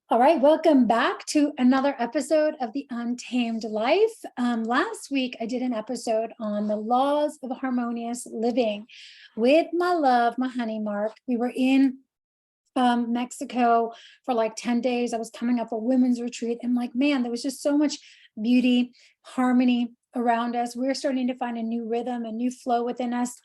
All right, welcome back to another episode of The Untamed Life. Last week, I did an episode on the laws of harmonious living with my love, my honey, Mark. We were in Mexico for like 10 days. I was coming up a women's retreat, and like, man, there was just so much beauty, harmony around us. We're starting to find a new rhythm, a new flow within us.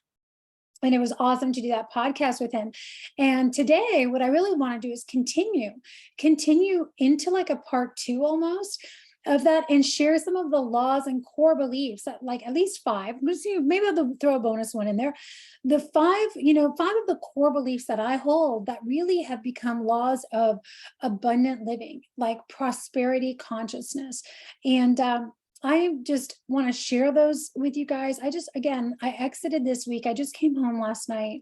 And it was awesome to do that podcast with him. And today, what I really want to do is continue into like a part two almost of that, and share some of the laws and core beliefs that, like, at least five. Let's see, maybe I'll throw a bonus one in there. The five of the core beliefs that I hold that really have become laws of abundant living, like prosperity consciousness. And I just want to share those with you guys. I exited this week. I just came home last night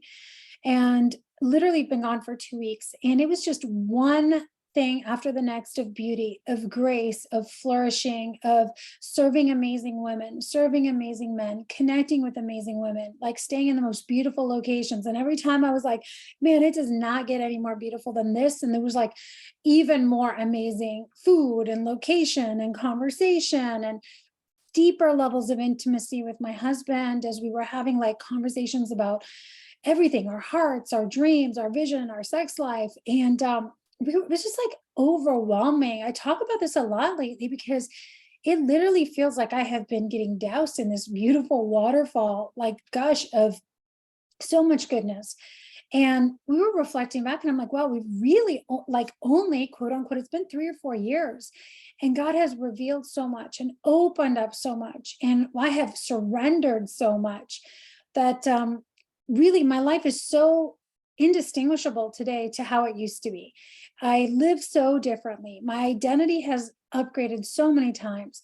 and literally been gone for 2 weeks. And it was just one thing after the next of beauty, of grace, of flourishing, of serving amazing women, serving amazing men, connecting with amazing women, like staying in the most beautiful locations. And every time I was like, man, it does not get any more beautiful than this. And there was like even more amazing food and location and conversation and deeper levels of intimacy with my husband as we were having like conversations about everything, our hearts, our dreams, our vision, our sex life. And it was just like overwhelming. I talk about this a lot lately because it literally feels like I have been getting doused in this beautiful waterfall, like gush of so much goodness. And we were reflecting back, and I'm like, wow, we've really like only, quote unquote, it's been 3 or 4 years. And God has revealed so much and opened up so much. And I have surrendered so much that really my life is so indistinguishable today to how it used to be. I live so differently. My identity has upgraded so many times.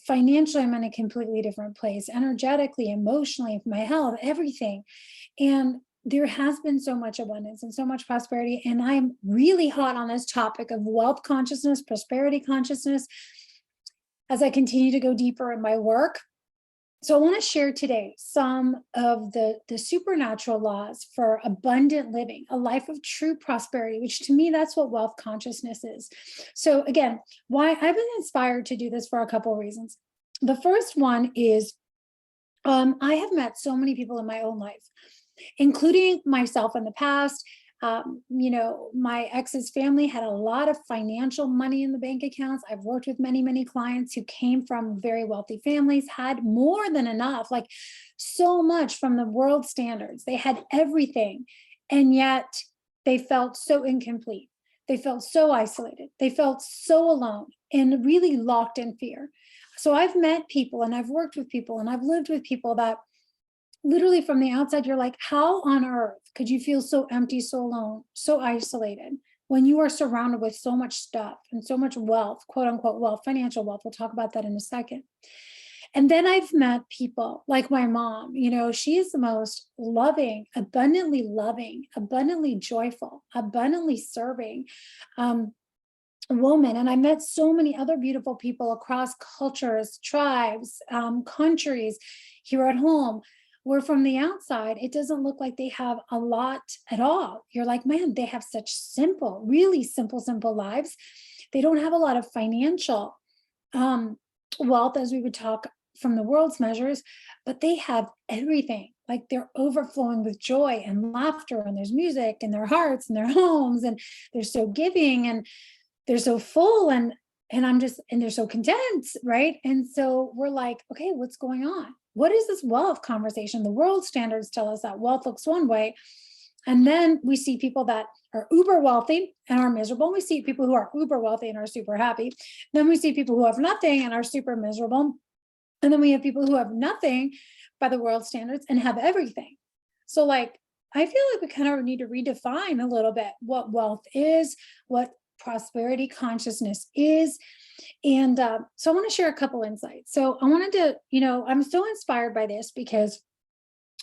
Financially, I'm in a completely different place, energetically, emotionally, my health, everything. And there has been so much abundance and so much prosperity. And I'm really hot on this topic of wealth consciousness, prosperity consciousness, as I continue to go deeper in my work. So I want to share today some of the supernatural laws for abundant living, a life of true prosperity, which to me, that's what wealth consciousness is. So again, why I've been inspired to do this for a couple of reasons. The first one is I have met so many people in my own life, including myself in the past. My ex's family had a lot of financial money in the bank accounts. I've worked with many, many clients who came from very wealthy families, had more than enough, like so much from the world standards. They had everything, and yet they felt so incomplete. They felt so isolated. They felt so alone and really locked in fear. So I've met people and I've worked with people and I've lived with people that literally from the outside, you're like, how on earth could you feel so empty, so alone, so isolated when you are surrounded with so much stuff and so much wealth, quote unquote wealth, financial wealth? We'll talk about that in a second. And then I've met people like my mom. She is the most loving, abundantly joyful, abundantly serving woman. And I met so many other beautiful people across cultures, tribes, countries here at home, where from the outside, it doesn't look like they have a lot at all. You're like, man, they have such simple, really simple lives. They don't have a lot of financial wealth, as we would talk from the world's measures, but they have everything. Like they're overflowing with joy and laughter, and there's music in their hearts and their homes, and they're so giving and they're so full, and they're so content, right? And so we're like, okay, what's going on? What is this wealth conversation? The world standards tell us that wealth looks one way. And then we see people that are uber wealthy and are miserable. We see people who are uber wealthy and are super happy. Then we see people who have nothing and are super miserable. And then we have people who have nothing by the world standards and have everything. So like, I feel like we kind of need to redefine a little bit what wealth is, what prosperity consciousness is. And so I want to share a couple insights. So I wanted to, I'm so inspired by this because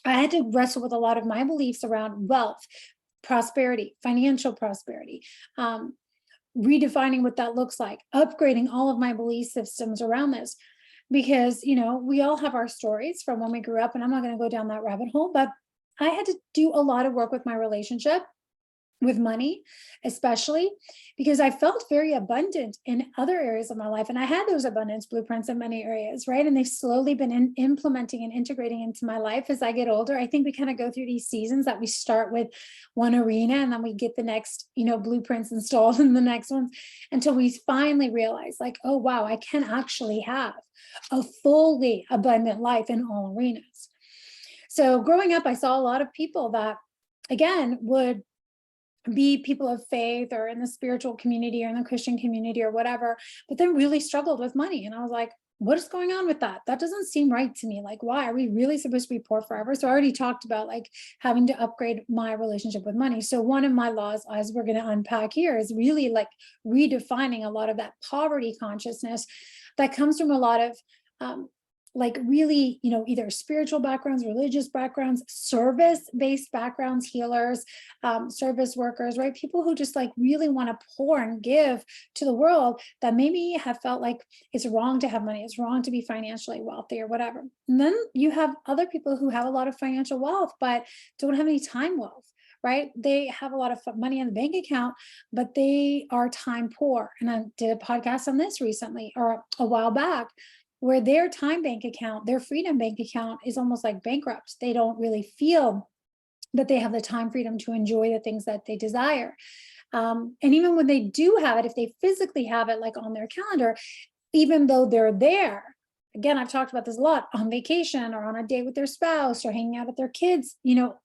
I had to wrestle with a lot of my beliefs around wealth, prosperity, financial prosperity, redefining what that looks like, upgrading all of my belief systems around this. Because, we all have our stories from when we grew up, and I'm not going to go down that rabbit hole, but I had to do a lot of work with my relationship with money, especially because I felt very abundant in other areas of my life. And I had those abundance blueprints in many areas, right? And they've slowly been implementing and integrating into my life as I get older. I think we kind of go through these seasons that we start with one arena and then we get the next, blueprints installed in the next ones until we finally realize like, oh, wow, I can actually have a fully abundant life in all arenas. So growing up, I saw a lot of people that, again, would be people of faith or in the spiritual community or in the Christian community or whatever, but then really struggled with money. And I was like, what is going on with that? That doesn't seem right to me. Like, why are we really supposed to be poor forever? So I already talked about like having to upgrade my relationship with money. So one of my laws, as we're going to unpack here, is really like redefining a lot of that poverty consciousness that comes from a lot of like really, either spiritual backgrounds, religious backgrounds, service-based backgrounds, healers, service workers, right? People who just like really want to pour and give to the world that maybe have felt like it's wrong to have money, it's wrong to be financially wealthy or whatever. And then you have other people who have a lot of financial wealth, but don't have any time wealth. Right? They have a lot of money in the bank account, but they are time poor. And I did a podcast on this recently or a while back, where their time bank account, their freedom bank account is almost like bankrupt. They don't really feel that they have the time freedom to enjoy the things that they desire. And even when they do have it, if they physically have it like on their calendar, even though they're there, again, I've talked about this a lot, on vacation or on a date with their spouse or hanging out with their kids,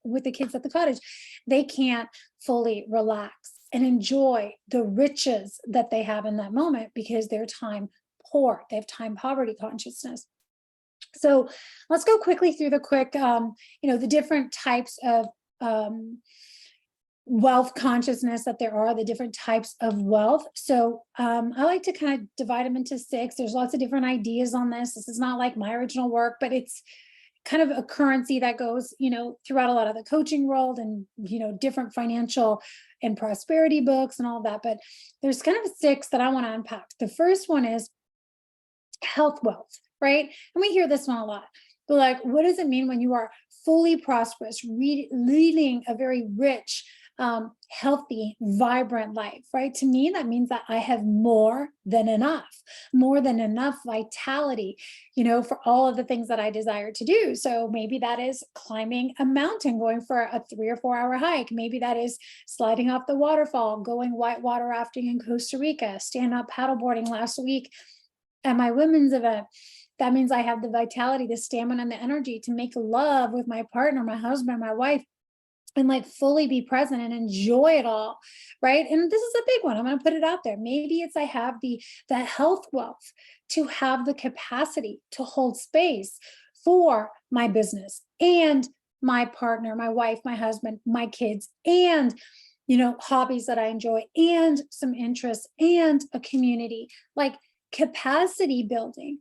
with the kids at the cottage, they can't fully relax and enjoy the riches that they have in that moment because they're time poor. They have time poverty consciousness. So let's go quickly through the different types of wealth consciousness that there are, the different types of wealth. So I like to kind of divide them into 6. There's lots of different ideas on this. This is not like my original work, but it's kind of a currency that goes, throughout a lot of the coaching world and, different financial and prosperity books and all that. But there's kind of 6 that I want to unpack. The first one is health wealth, right? And we hear this one a lot. But like, what does it mean when you are fully prosperous, leading a very rich, healthy, vibrant life, right? To me, that means that I have more than enough vitality, for all of the things that I desire to do. So maybe that is climbing a mountain, going for a 3 or 4 hour hike. Maybe that is sliding off the waterfall, going whitewater rafting in Costa Rica, stand-up paddleboarding last week at my women's event. That means I have the vitality, the stamina, and the energy to make love with my partner, my husband, my wife, and like fully be present and enjoy it all, right? And this is a big one. I'm going to put it out there. Maybe it's I have the health wealth to have the capacity to hold space for my business and my partner, my wife, my husband, my kids, and hobbies that I enjoy, and some interests, and a community. Like, capacity building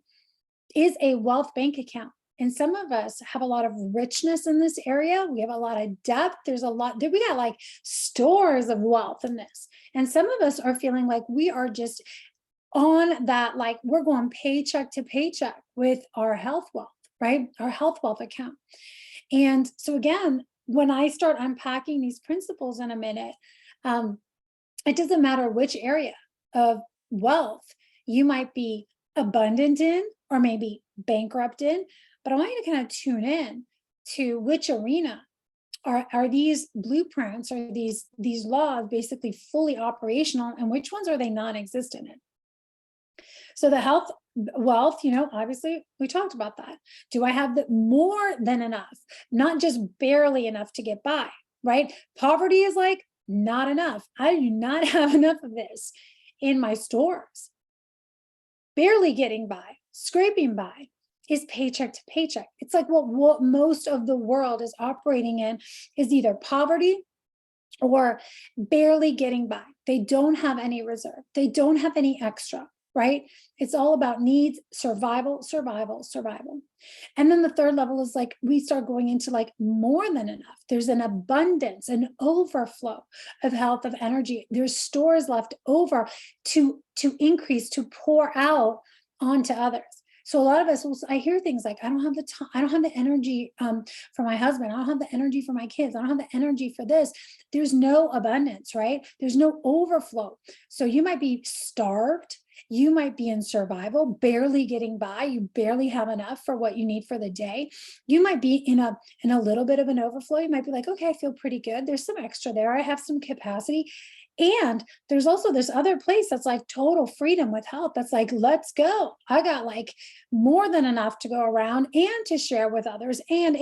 is a wealth bank account. And some of us have a lot of richness in this area. We have a lot of depth. There's a lot, we got like stores of wealth in this. And some of us are feeling like we are just on that, like we're going paycheck to paycheck with our health wealth, right? Our health wealth account. And so again, when I start unpacking these principles in a minute, it doesn't matter which area of wealth you might be abundant in or maybe bankrupt in, but I want you to kind of tune in to which arena are these blueprints or these laws basically fully operational, and which ones are they non-existent in. So the health wealth, obviously we talked about that. Do I have more than enough, not just barely enough to get by, right? Poverty is like not enough. I do not have enough of this in my stores. Barely getting by, scraping by is paycheck to paycheck. It's like what most of the world is operating in is either poverty or barely getting by. They don't have any reserve. They don't have any extra, right? It's all about needs, survival. And then the third level is like, we start going into like more than enough. There's an abundance, an overflow of health, of energy. There's stores left over to increase, to pour out onto others. So a lot of us, I hear things like, I don't have the time, I don't have the energy for my husband, I don't have the energy for my kids, I don't have the energy for this. There's no abundance, right? There's no overflow. So you might be starved, you might be in survival, barely getting by, you barely have enough for what you need for the day. You might be in a little bit of an overflow. You might be like, okay, I feel pretty good, there's some extra there, I have some capacity. And there's also this other place that's like total freedom with health. That's like, let's go. I got like more than enough to go around and to share with others and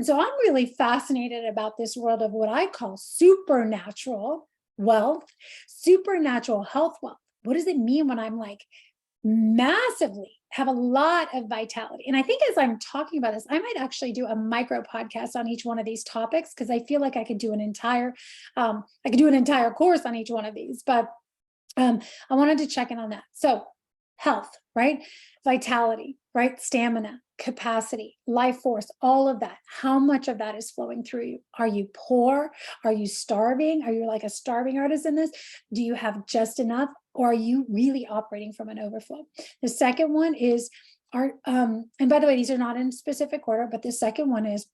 so I'm really fascinated about this world of what I call supernatural wealth, supernatural health wealth. What does it mean when I'm like massively have a lot of vitality? And I think as I'm talking about this, I might actually do a micro podcast on each one of these topics, because I feel like I could do an entire course on each one of these. But I wanted to check in on that. So health, right? Vitality, right? Stamina, capacity, life force, all of that. How much of that is flowing through you? Are you poor? Are you starving? Are you like a starving artist in this? Do you have just enough? Or are you really operating from an overflow? The second one is and by the way, these are not in specific order, but the second one is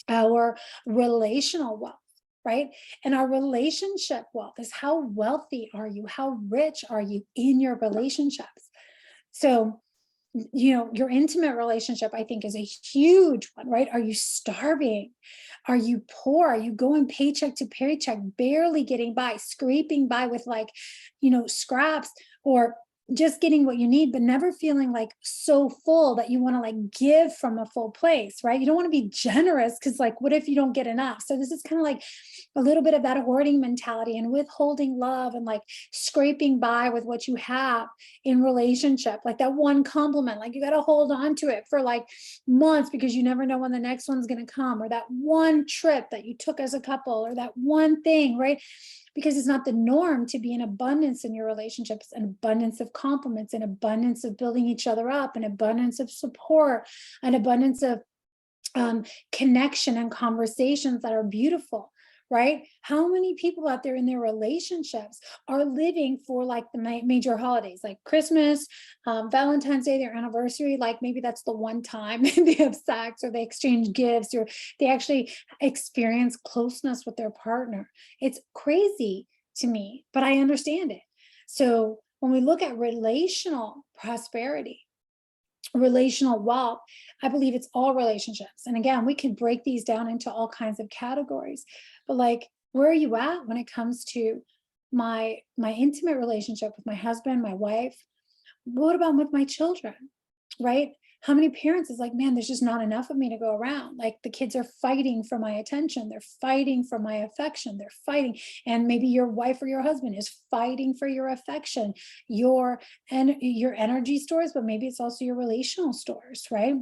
our relational wealth, right? And our relationship wealth is how wealthy are you? How rich are you in your relationships? So, your intimate relationship, I think, is a huge one, right? Are you starving? Are you poor? Are you going paycheck to paycheck, barely getting by, scraping by with like, scraps, or just getting what you need, but never feeling like so full that you want to like give from a full place, right? You don't want to be generous because like, what if you don't get enough? So this is kind of like a little bit of that hoarding mentality and withholding love and like scraping by with what you have in relationship, like that one compliment, like you got to hold on to it for like months because you never know when the next one's going to come, or that one trip that you took as a couple, or that one thing, right? Because it's not the norm to be in abundance in your relationships, an abundance of compliments, an abundance of building each other up, an abundance of support, an abundance of connection and conversations that are beautiful, right? How many people out there in their relationships are living for like the major holidays, like Christmas, Valentine's Day, their anniversary, like maybe that's the one time they have sex, or they exchange gifts, or they actually experience closeness with their partner. It's crazy to me, but I understand it. So when we look at relational prosperity, relational wealth, I believe it's all relationships. And again, we can break these down into all kinds of categories, but like, where are you at when it comes to my intimate relationship with my husband, my wife? What about with my children, right? How many parents is like, man, there's just not enough of me to go around. Like the kids are fighting for my attention. They're fighting for my affection. They're fighting. And maybe your wife or your husband is fighting for your affection, your energy stores, but maybe it's also your relational stores, right?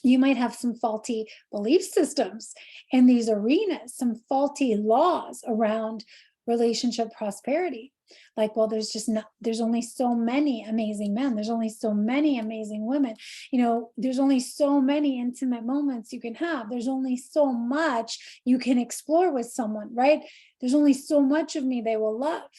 You might have some faulty belief systems in these arenas, some faulty laws around relationship prosperity. Like, well, there's only so many amazing men. There's only so many amazing women. There's only so many intimate moments you can have. There's only so much you can explore with someone, right? There's only so much of me they will love,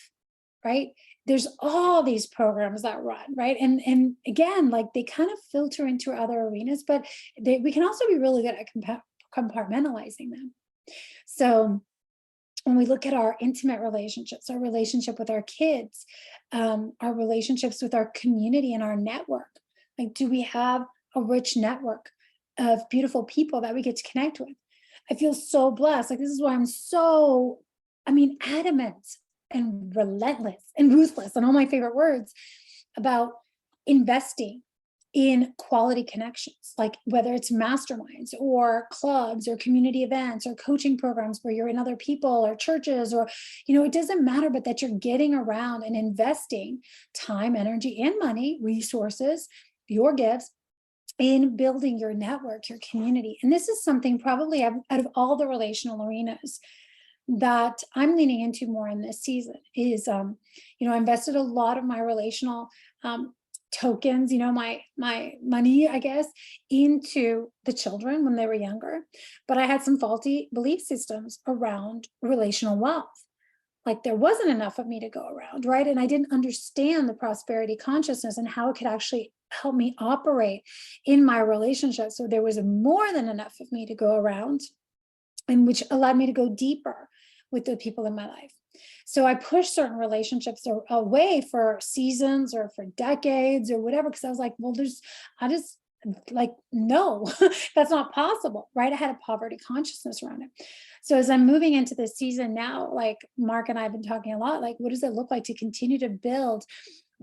right? There's all these programs that run, right? And again, like they kind of filter into other arenas, but we can also be really good at compartmentalizing them. So when we look at our intimate relationships, our relationship with our kids, our relationships with our community and our network, like, do we have a rich network of beautiful people that we get to connect with? I feel so blessed. Like, this is why I'm so, adamant and relentless and ruthless, and all my favorite words, about investing in quality connections, like whether it's masterminds or clubs or community events or coaching programs where you're in other people or churches, or, it doesn't matter, but that you're getting around and investing time, energy, and money, resources, your gifts, in building your network, your community. And this is something probably out of all the relational arenas that I'm leaning into more in this season is, I invested a lot of my relational tokens, my money, I guess, into the children when they were younger. But I had some faulty belief systems around relational wealth. Like there wasn't enough of me to go around, right? And I didn't understand the prosperity consciousness and how it could actually helped me operate in my relationship. So there was more than enough of me to go around, and which allowed me to go deeper with the people in my life. So I pushed certain relationships away for seasons or for decades or whatever, because I was like, well, I just like, no, that's not possible, right? I had a poverty consciousness around it. So as I'm moving into this season now, like Mark and I have been talking a lot, like, what does it look like to continue to build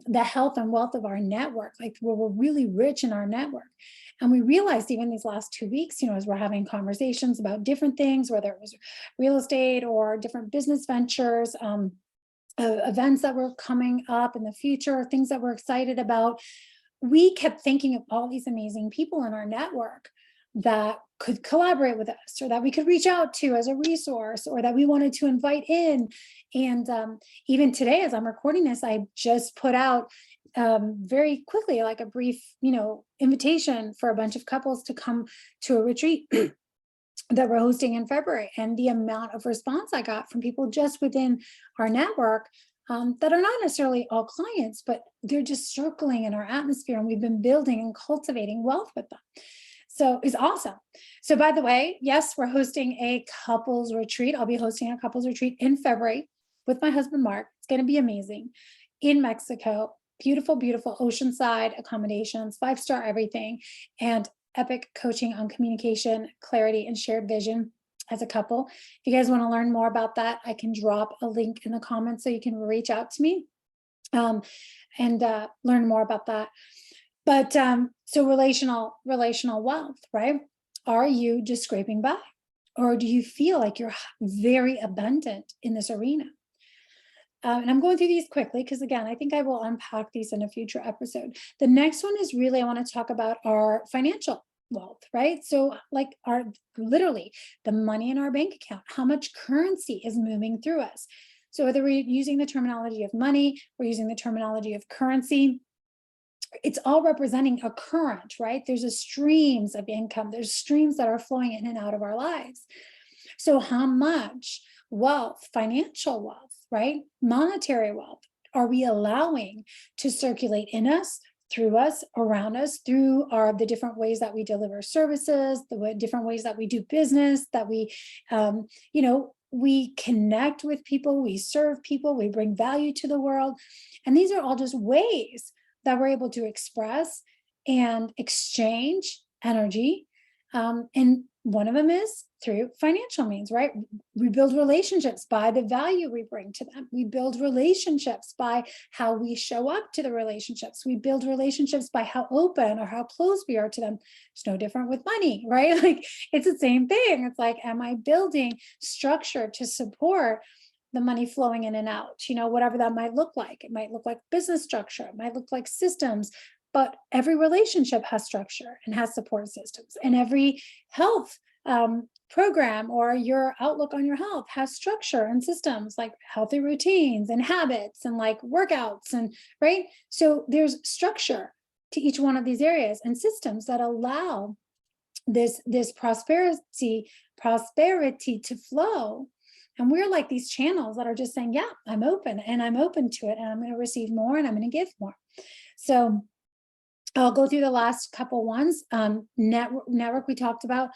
the health and wealth of our network, like where we're really rich in our network? And we realized even these last 2 weeks, as we're having conversations about different things, whether it was real estate or different business ventures, events that were coming up in the future, things that we're excited about, we kept thinking of all these amazing people in our network that could collaborate with us, or that we could reach out to as a resource, or that we wanted to invite in. And even today, as I'm recording this, I just put out very quickly, like a brief, invitation for a bunch of couples to come to a retreat that we're hosting in February. And the amount of response I got from people just within our network, that are not necessarily all clients, but they're just circling in our atmosphere, and we've been building and cultivating wealth with them. So it's awesome. So by the way, yes, we're hosting a couples retreat. I'll be hosting a couples retreat in February with my husband, Mark. It's going to be amazing, in Mexico. Beautiful, beautiful oceanside accommodations, 5-star everything, and epic coaching on communication, clarity, and shared vision as a couple. If you guys want to learn more about that, I can drop a link in the comments so you can reach out to me and learn more about that. But so relational wealth, right? Are you just scraping by, or do you feel like you're very abundant in this arena? And I'm going through these quickly because, again, I think I will unpack these in a future episode. The next one is really, I want to talk about our financial wealth, right? So like literally the money in our bank account, how much currency is moving through us. So whether we're using the terminology of money, we're using the terminology of currency, it's all representing a current, right? There's a streams of income. There's streams that are flowing in and out of our lives. So how much wealth, financial wealth, right? Monetary wealth, are we allowing to circulate in us, through us, around us, through the different ways that we deliver services, the different ways that we do business, that we, we connect with people, we serve people, we bring value to the world. And these are all just ways that we're able to express and exchange energy. And one of them is through financial means, right? We build relationships by the value we bring to them. We build relationships by how we show up to the relationships. We build relationships by how open or how close we are to them. It's no different with money, right? Like it's the same thing. It's like, am I building structure to support the money flowing in and out, whatever that might look like. It might look like business structure. It might look like systems, but every relationship has structure and has support systems, and every health program or your outlook on your health has structure and systems, like healthy routines and habits and like workouts, and right. So there's structure to each one of these areas and systems that allow this prosperity to flow. And we're like these channels that are just saying, yeah, I'm open to it, and I'm going to receive more, and I'm going to give more. So I'll go through the last couple ones. Network we talked about.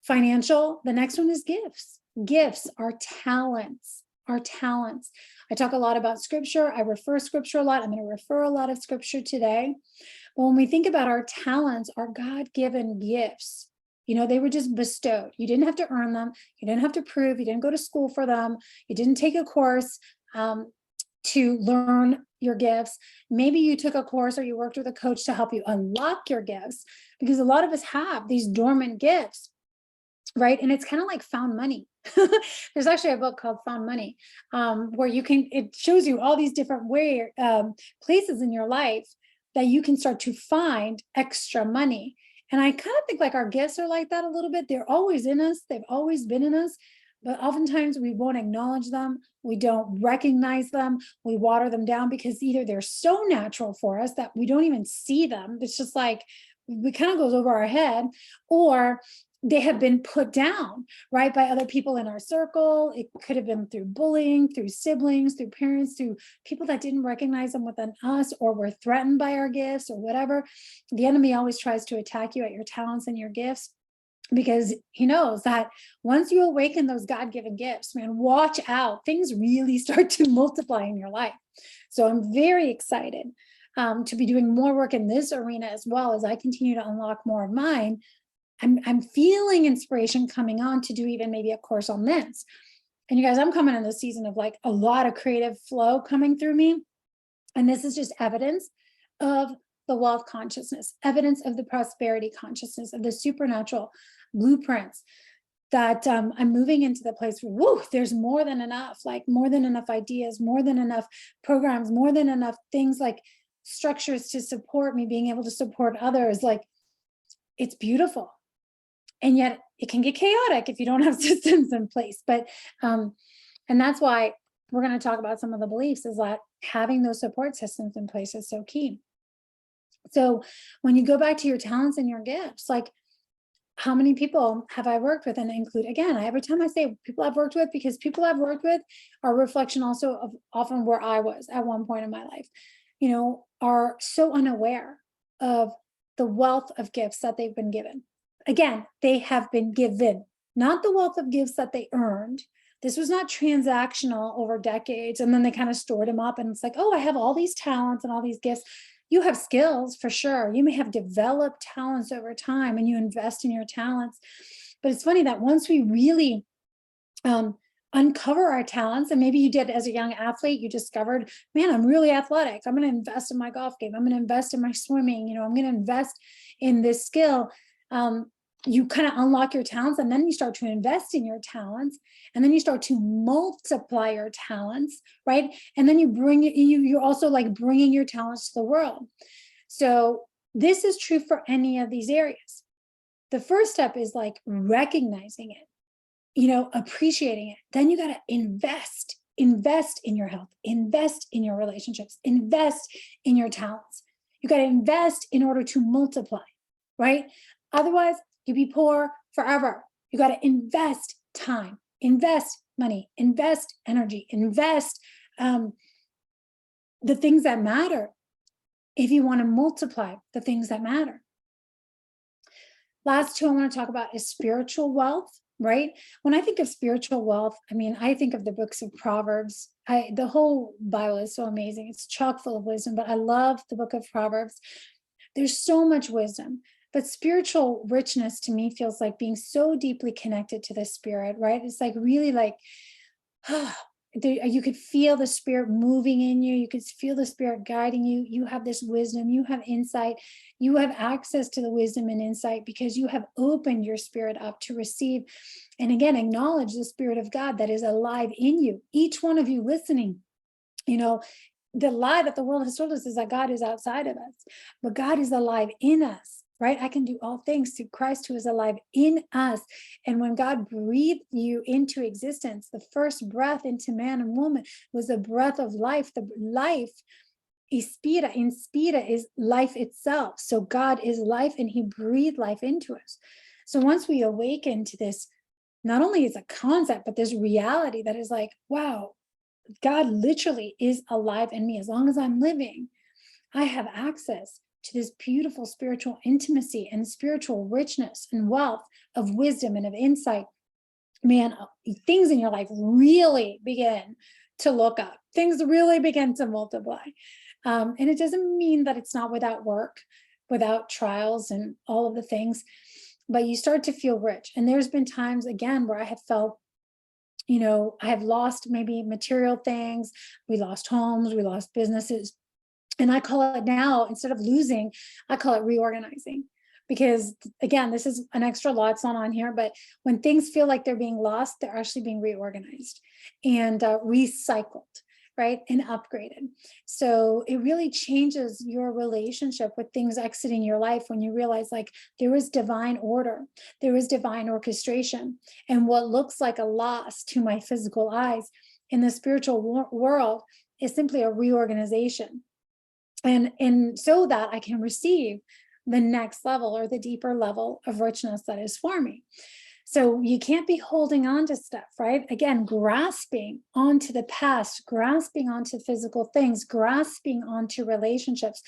Financial, the next one is gifts. Gifts are talents. I talk a lot about scripture. I refer scripture a lot. I'm going to refer a lot of scripture today. But when we think about our talents, our God-given gifts, they were just bestowed. You didn't have to earn them. You didn't have to prove. You didn't go to school for them. You didn't take a course to learn your gifts. Maybe you took a course or you worked with a coach to help you unlock your gifts, because a lot of us have these dormant gifts, right? And it's kind of like found money. There's actually a book called Found Money, where it shows you all these different places in your life that you can start to find extra money. And I kind of think like our gifts are like that a little bit. They're always in us. They've always been in us, but oftentimes we won't acknowledge them. We don't recognize them. We water them down because either they're so natural for us that we don't even see them. It's just like, it kind of goes over our head, or they have been put down, right, by other people in our circle. It could have been through bullying, through siblings, through parents, through people that didn't recognize them within us, or were threatened by our gifts or whatever. The enemy always tries to attack you at your talents and your gifts, because he knows that once you awaken those God-given gifts, man, watch out, things really start to multiply in your life. So I'm very excited to be doing more work in this arena, as well as I continue to unlock more of mine. I'm feeling inspiration coming on to do even maybe a course on this. And you guys, I'm coming in this season of like a lot of creative flow coming through me. And this is just evidence of the wealth consciousness, evidence of the prosperity consciousness, of the supernatural blueprints, that I'm moving into the place where, whoa, there's more than enough, like more than enough ideas, more than enough programs, more than enough things, like structures to support me being able to support others. Like, it's beautiful. And yet it can get chaotic if you don't have systems in place. But, and that's why we're going to talk about some of the beliefs, is that having those support systems in place is so key. So when you go back to your talents and your gifts, like, how many people have I worked with? And include, again, every time I say people I've worked with, because people I've worked with are a reflection also of often where I was at one point in my life, are so unaware of the wealth of gifts that they've been given. Again, they have been given, not the wealth of gifts that they earned. This was not transactional over decades, and then they kind of stored them up, and it's like, oh, I have all these talents and all these gifts. You have skills for sure. You may have developed talents over time, and you invest in your talents. But it's funny that once we really uncover our talents, and maybe you did as a young athlete, you discovered, man, I'm really athletic. I'm going to invest in my golf game. I'm going to invest in my swimming. I'm going to invest in this skill. You kind of unlock your talents, and then you start to invest in your talents, and then you start to multiply your talents, right? And then you're also like bringing your talents to the world. So this is true for any of these areas. The first step is like recognizing it, appreciating it. Then you got to invest in your health, invest in your relationships, invest in your talents. You got to invest in order to multiply, right? Otherwise, you'll be poor forever. You got to invest time, invest money, invest energy, invest the things that matter if you want to multiply the things that matter. Last two I want to talk about is spiritual wealth, right? When I think of spiritual wealth, I think of the books of Proverbs. The whole Bible is so amazing. It's chock full of wisdom, but I love the book of Proverbs. There's so much wisdom. But spiritual richness to me feels like being so deeply connected to the spirit, right? It's like really like, you could feel the spirit moving in you. You could feel the spirit guiding you. You have this wisdom, you have insight, you have access to the wisdom and insight because you have opened your spirit up to receive. And again, acknowledge the Spirit of God that is alive in you. Each one of you listening, the lie that the world has told us is that God is outside of us, but God is alive in us. Right? I can do all things through Christ who is alive in us. And when God breathed you into existence, the first breath into man and woman was the breath of life. The life, inspira is life itself. So God is life, and he breathed life into us. So once we awaken to this, not only is a concept, but this reality that is like, wow, God literally is alive in me. As long as I'm living, I have access to this beautiful spiritual intimacy and spiritual richness and wealth of wisdom and of insight. Man, things in your life really begin to look up. Things really begin to multiply. And it doesn't mean that it's not without work, without trials and all of the things, but you start to feel rich. And there's been times, again, where I have felt, I have lost maybe material things. We lost homes, we lost businesses. And I call it now, instead of losing, I call it reorganizing. Because again, this is an extra law, it's not on here, but when things feel like they're being lost, they're actually being reorganized and recycled, right? And upgraded. So it really changes your relationship with things exiting your life when you realize like there is divine order, there is divine orchestration. And what looks like a loss to my physical eyes in the spiritual world is simply a reorganization. And so that I can receive the next level or the deeper level of richness that is forming. So you can't be holding on to stuff, right? Again, grasping onto the past, grasping onto physical things, grasping onto relationships,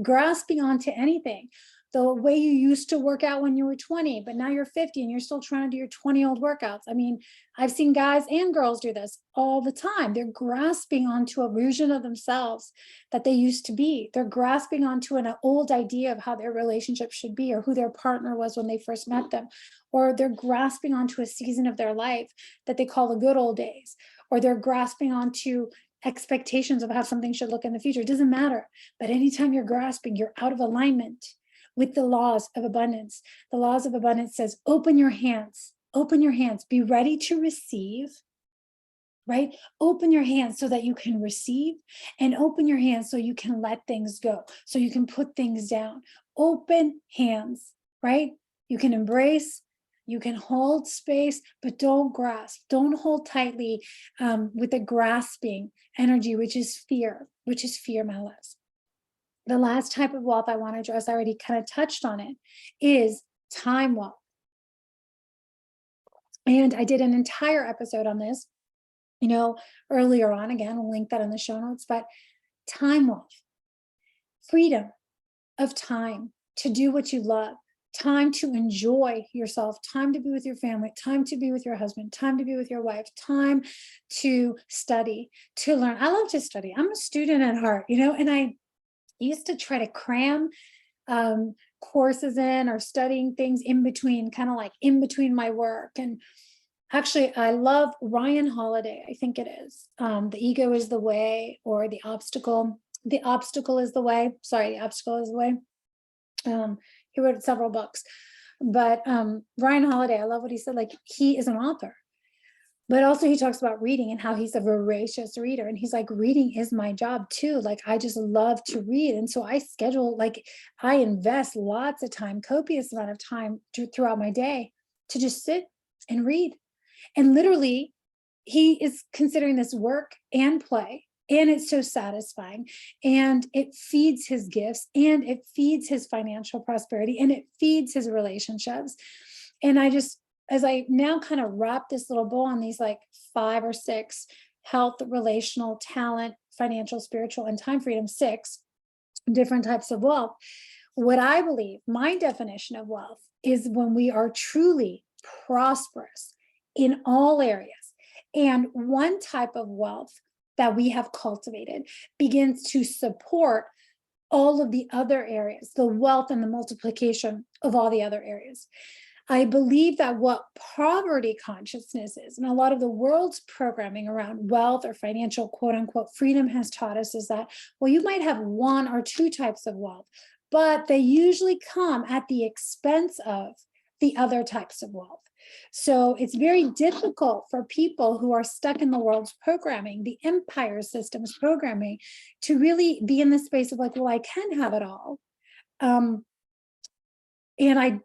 grasping onto anything. The way you used to work out when you were 20, but now you're 50 and you're still trying to do your 20-year-old workouts. I mean, I've seen guys and girls do this all the time. They're grasping onto a version of themselves that they used to be. They're grasping onto an old idea of how their relationship should be or who their partner was when they first met them. Or they're grasping onto a season of their life that they call the good old days. Or they're grasping onto expectations of how something should look in the future. It doesn't matter. But anytime you're grasping, you're out of alignment with the laws of abundance. The laws of abundance says, open your hands, be ready to receive, right? Open your hands so that you can receive, and open your hands so you can let things go, so you can put things down. Open hands, right? You can embrace, you can hold space, but don't grasp, don't hold tightly with the grasping energy, which is fear, my loves. The last type of wealth I want to address, I already kind of touched on it, is time wealth. And I did an entire episode on this, earlier on. Again, we'll link that in the show notes, but time wealth, freedom of time to do what you love, time to enjoy yourself, time to be with your family, time to be with your husband, time to be with your wife, time to study, to learn. I love to study. I'm a student at heart, and I used to try to cram courses in or studying things in between, kind of like in between my work. And actually, I love Ryan Holiday. I think it is The Ego is the Way, or The Obstacle is the Way. Sorry, The Obstacle is the Way. He wrote several books, but Ryan Holiday, I love what he said. Like, he is an author. But also he talks about reading and how he's a voracious reader. And he's like, reading is my job too. Like, I just love to read. And so I schedule, I invest lots of time, copious amount of time throughout my day to just sit and read. And literally, he is considering this work and play. And it's so satisfying. And it feeds his gifts, and it feeds his financial prosperity, and it feeds his relationships. And as I now kind of wrap this little bow on these 5 or 6 health, relational, talent, financial, spiritual, and time freedom, 6 different types of wealth. What I believe, my definition of wealth, is when we are truly prosperous in all areas. And one type of wealth that we have cultivated begins to support all of the other areas, the wealth and the multiplication of all the other areas. I believe that what poverty consciousness is, and a lot of the world's programming around wealth or financial quote unquote freedom has taught us, is that, well, you might have 1 or 2 types of wealth, but they usually come at the expense of the other types of wealth. So it's very difficult for people who are stuck in the world's programming, the empire system's programming, to really be in the space of well, I can have it all. And I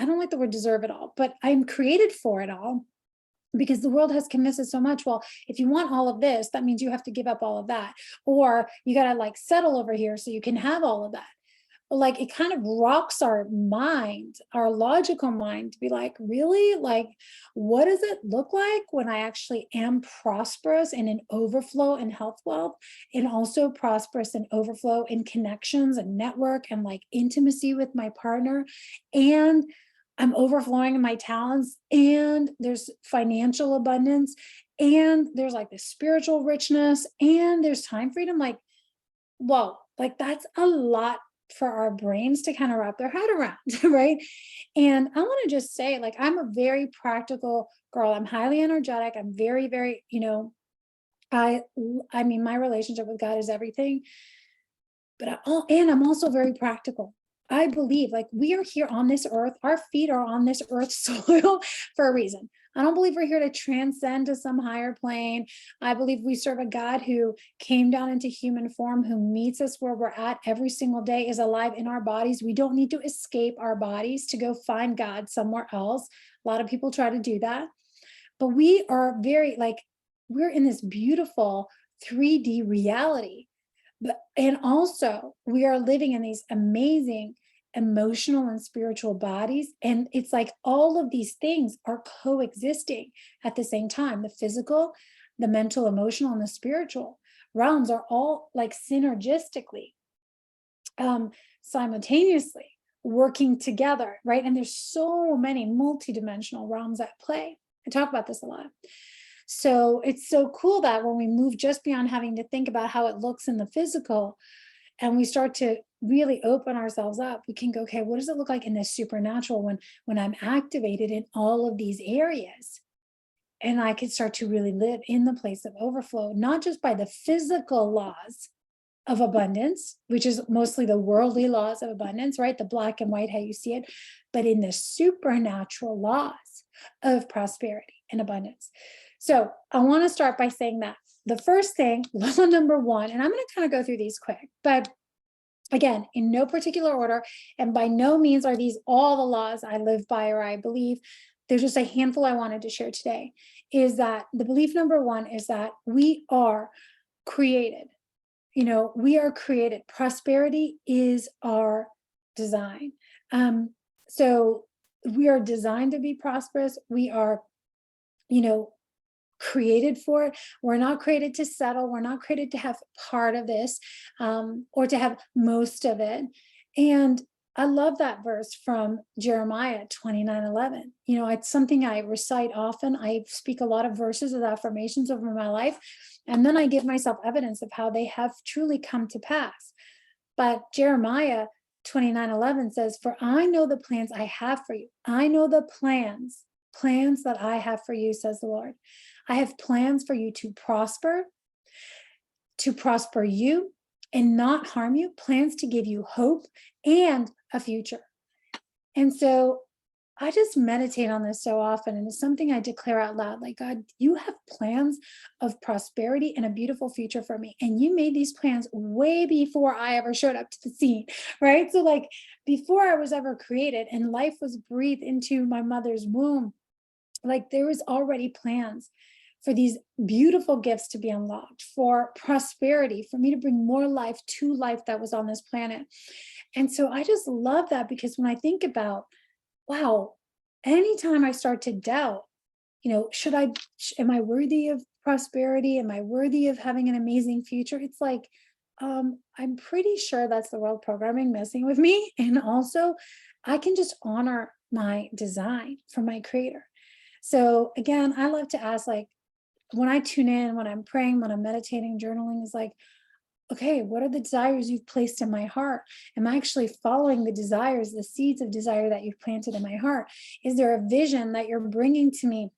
don't like the word deserve it all, but I'm created for it all, because the world has convinced us so much. Well, if you want all of this, that means you have to give up all of that, or you got to settle over here so you can have all of that. It kind of rocks our mind, our logical mind, to be really? What does it look like when I actually am prosperous and in overflow in health wealth, and also prosperous and overflow in connections and network and intimacy with my partner, and I'm overflowing in my talents, and there's financial abundance, and there's the spiritual richness, and there's time freedom. Whoa, that's a lot for our brains to kind of wrap their head around, right? And I want to just say, I'm a very practical girl. I'm highly energetic. I'm very, very, I mean, my relationship with God is everything. But I'm also very practical. I believe we are here on this earth. Our feet are on this earth soil for a reason. I don't believe we're here to transcend to some higher plane. I believe we serve a God who came down into human form, who meets us where we're at every single day, is alive in our bodies. We don't need to escape our bodies to go find God somewhere else. A lot of people try to do that. But we are very we're in this beautiful 3D reality. And also we are living in these amazing emotional and spiritual bodies. And it's like all of these things are coexisting at the same time. The physical, the mental, emotional, and the spiritual realms are all like synergistically, simultaneously working together, right? And there's so many multidimensional realms at play. I talk about this a lot. So it's so cool that when we move just beyond having to think about how it looks in the physical, and we start to really open ourselves up, we can go, okay, what does it look like in the supernatural when I'm activated in all of these areas? And I can start to really live in the place of overflow, not just by the physical laws of abundance, which is mostly the worldly laws of abundance, right? The black and white, how you see it, but in the supernatural laws of prosperity and abundance. So I want to start by saying that the first thing, law number one, and I'm going to kind of go through these quick, but again, in no particular order, and by no means are these all the laws I live by or I believe. There's just a handful I wanted to share today, is that the belief number one is that we are created. We are created. Prosperity is our design. So we are designed to be prosperous. We are, created for it. We're not created to settle. We're not created to have part of this, or to have most of it. And I love that verse from Jeremiah 29:11. It's something I recite often. I speak a lot of verses of affirmations over my life, and then I give myself evidence of how they have truly come to pass. But Jeremiah 29:11 says, "For I know the plans I have for you. I know the plans that I have for you, says the Lord. I have plans for you to prosper you and not harm you, plans to give you hope and a future." And so I just meditate on this so often, and it's something I declare out loud, like, God, you have plans of prosperity and a beautiful future for me. And you made these plans way before I ever showed up to the scene, right? So like before I was ever created and life was breathed into my mother's womb, like there was already plans for these beautiful gifts to be unlocked, for prosperity, for me to bring more life to life that was on this planet. And so I just love that, because when I think about, wow, anytime I start to doubt, am I worthy of prosperity? Am I worthy of having an amazing future? It's like, I'm pretty sure that's the world programming messing with me. And also, I can just honor my design from my creator. So again, I love to ask, like, when I tune in, when I'm praying, when I'm meditating, journaling, is like, okay, what are the desires you've placed in my heart? Am I actually following the desires, the seeds of desire that you've planted in my heart? Is there a vision that you're bringing to me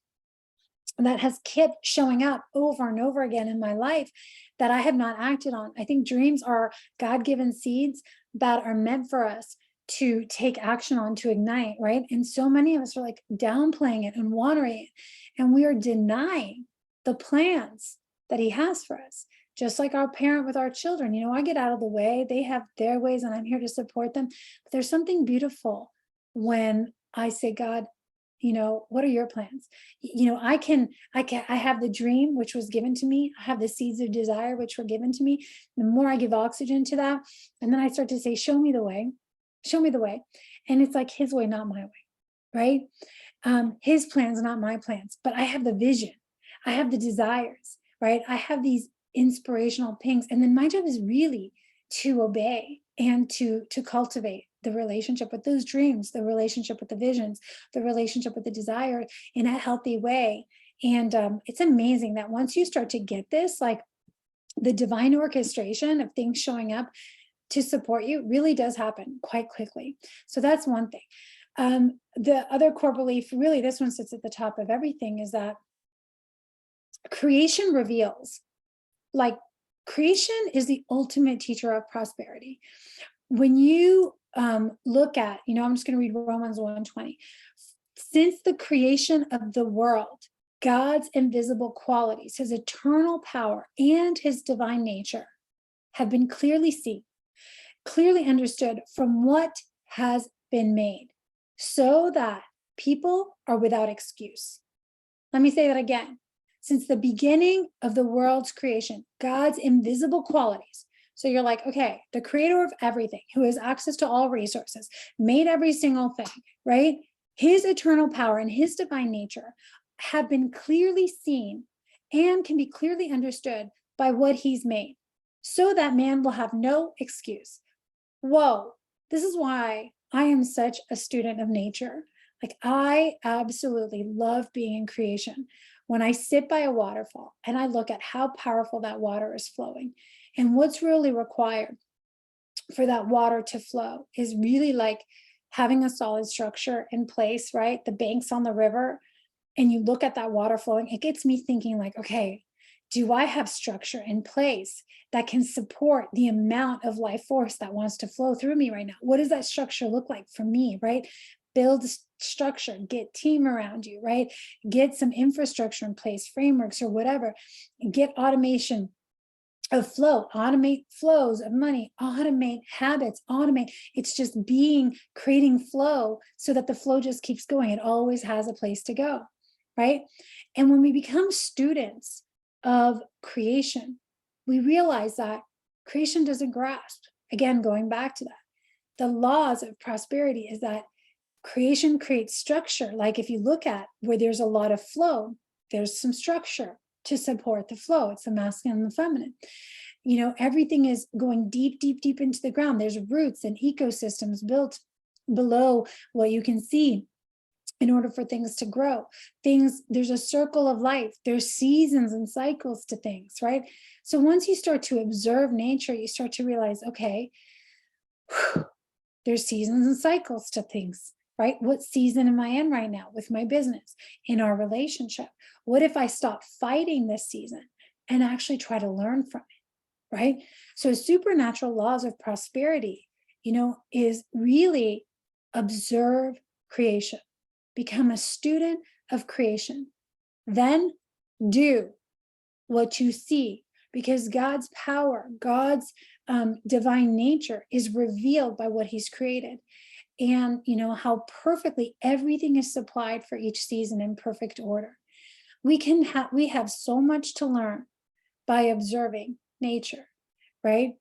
that has kept showing up over and over again in my life that I have not acted on? I think dreams are God-given seeds that are meant for us to take action on, to ignite, right? And so many of us are like downplaying it and watering it, and we are denying the plans that he has for us. Just like our parent with our children, I get out of the way. They have their ways and I'm here to support them. But there's something beautiful when I say, God, what are your plans? I have the dream, which was given to me. I have the seeds of desire, which were given to me. The more I give oxygen to that, and then I start to say, show me the way. And it's like his way, not my way, right? His plans, not my plans, but I have the vision. I have the desires, right? I have these inspirational pings. And then my job is really to obey and to cultivate the relationship with those dreams, the relationship with the visions, the relationship with the desire in a healthy way. And it's amazing that once you start to get this, like the divine orchestration of things showing up to support you really does happen quite quickly. So that's one thing. The other core belief, really, this one sits at the top of everything, is that creation reveals. Like, creation is the ultimate teacher of prosperity. When you look at, I'm just going to read Romans 1:20. Since the creation of the world, God's invisible qualities, his eternal power, and his divine nature have been clearly seen, clearly understood from what has been made, so that people are without excuse. Let me say that again. Since the beginning of the world's creation, God's invisible qualities, So you're like, okay, the creator of everything, who has access to all resources, made every single thing, right? His eternal power and his divine nature have been clearly seen and can be clearly understood by what he's made, so that man will have no excuse. Whoa, this is why I am such a student of nature. Like, I absolutely love being in creation. When I sit by a waterfall and I look at how powerful that water is flowing, and what's really required for that water to flow is really like having a solid structure in place, right? The banks on the river, and you look at that water flowing, it gets me thinking like, okay, do I have structure in place that can support the amount of life force that wants to flow through me right now? What does that structure look like for me, right? Build structure, get team around you, right? Get some infrastructure in place, frameworks or whatever, get automation of flow, automate flows of money, automate habits, automate. It's just creating flow so that the flow just keeps going. It always has a place to go, right? And when we become students of creation, we realize that creation doesn't grasp. Again, going back to that, the laws of prosperity is that creation creates structure. Like if you look at where there's a lot of flow, there's some structure to support the flow. It's the masculine and the feminine. Everything is going deep, deep, deep into the ground. There's roots and ecosystems built below what you can see in order for things to grow. There's a circle of life. There's seasons and cycles to things, right? So once you start to observe nature, you start to realize, okay, there's seasons and cycles to things, right? What season am I in right now with my business, in our relationship? What if I stop fighting this season and actually try to learn from it, right? So supernatural laws of prosperity, is really observe creation, become a student of creation, then do what you see, because God's power, God's divine nature is revealed by what he's created. And how perfectly everything is supplied for each season in perfect order. We have so much to learn by observing nature, right?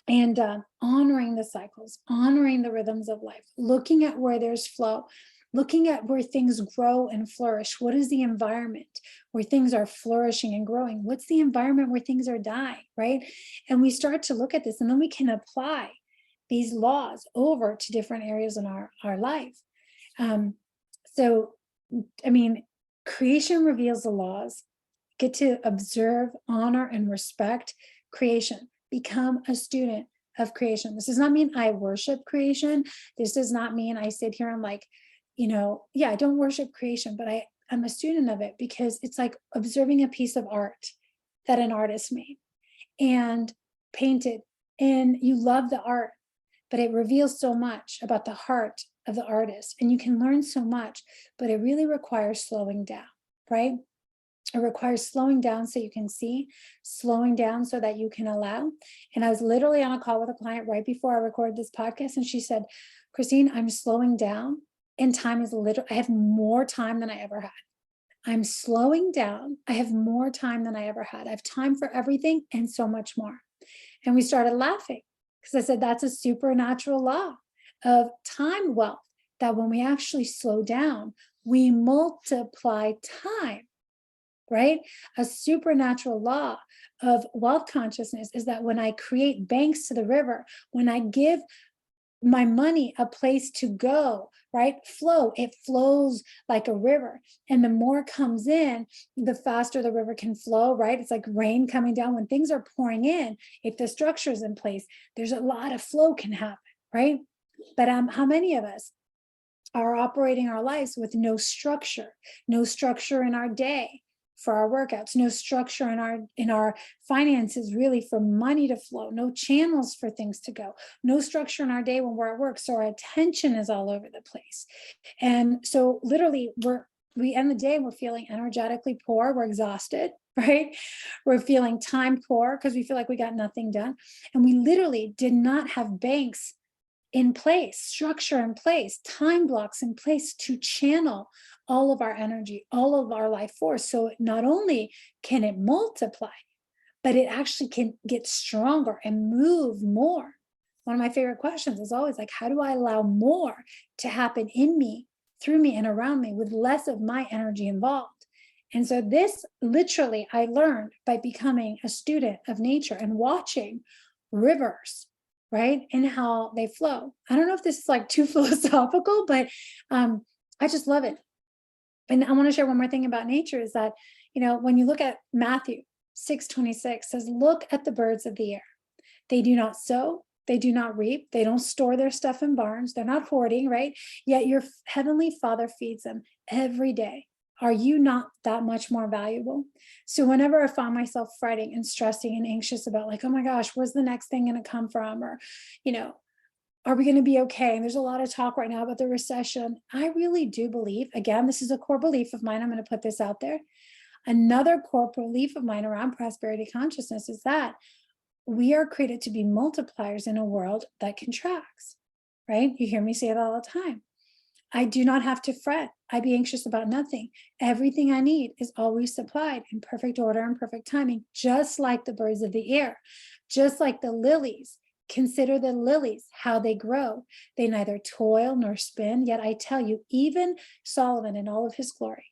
And honoring the cycles, honoring the rhythms of life, looking at where there's flow, looking at where things grow and flourish. What is the environment where things are flourishing and growing? What's the environment where things are dying, right? And we start to look at this, and then we can apply these laws over to different areas in our life. So, creation reveals the laws. Get to observe, honor, and respect creation. Become a student of creation. This does not mean I worship creation. This does not mean I sit here and I don't worship creation, but I'm a student of it, because it's like observing a piece of art that an artist made and painted, and you love the art, but it reveals so much about the heart of the artist, and you can learn so much, but it really requires slowing down, right? It requires slowing down so you can see, slowing down so that you can allow. And I was literally on a call with a client right before I recorded this podcast, and she said, Christine, I'm slowing down, and time is I have more time than I ever had. I'm slowing down. I have more time than I ever had. I have time for everything and so much more. And we started laughing, because I said, that's a supernatural law of time wealth, that when we actually slow down, we multiply time, right? A supernatural law of wealth consciousness is that when I create banks to the river, when I give my money a place to go, right? Flow, it flows like a river. And the more comes in, the faster the river can flow, right? It's like rain coming down. When things are pouring in, if the structure is in place, there's a lot of flow can happen, right? But how many of us are operating our lives with no structure in our day for our workouts, no structure in our finances, really, for money to flow, no channels for things to go, no structure in our day when we're at work. So our attention is all over the place. And so literally we end the day, we're feeling energetically poor, we're exhausted, right? We're feeling time poor because we feel like we got nothing done. And we literally did not have banks in place, structure in place, time blocks in place to channel all of our energy, all of our life force. So not only can it multiply, but it actually can get stronger and move more. One of my favorite questions is always like, how do I allow more to happen in me, through me, and around me with less of my energy involved? And so this literally I learned by becoming a student of nature and watching rivers, right? And how they flow. I don't know if this is like too philosophical, but I just love it. And I want to share one more thing about nature is that, when you look at Matthew 6:26 says, look at the birds of the air. They do not sow, they do not reap, they don't store their stuff in barns, they're not hoarding, right? Yet your heavenly Father feeds them every day. Are you not that much more valuable? So whenever I find myself fretting and stressing and anxious about like, oh my gosh, where's the next thing going to come from? Or, are we going to be okay? And there's a lot of talk right now about the recession. I really do believe, again, this is a core belief of mine. I'm going to put this out there. Another core belief of mine around prosperity consciousness is that we are created to be multipliers in a world that contracts, right? You hear me say it all the time. I do not have to fret. I be anxious about nothing. Everything I need is always supplied in perfect order and perfect timing, just like the birds of the air, just like the lilies. Consider the lilies, how they grow. They neither toil nor spin. Yet I tell you, even Solomon in all of his glory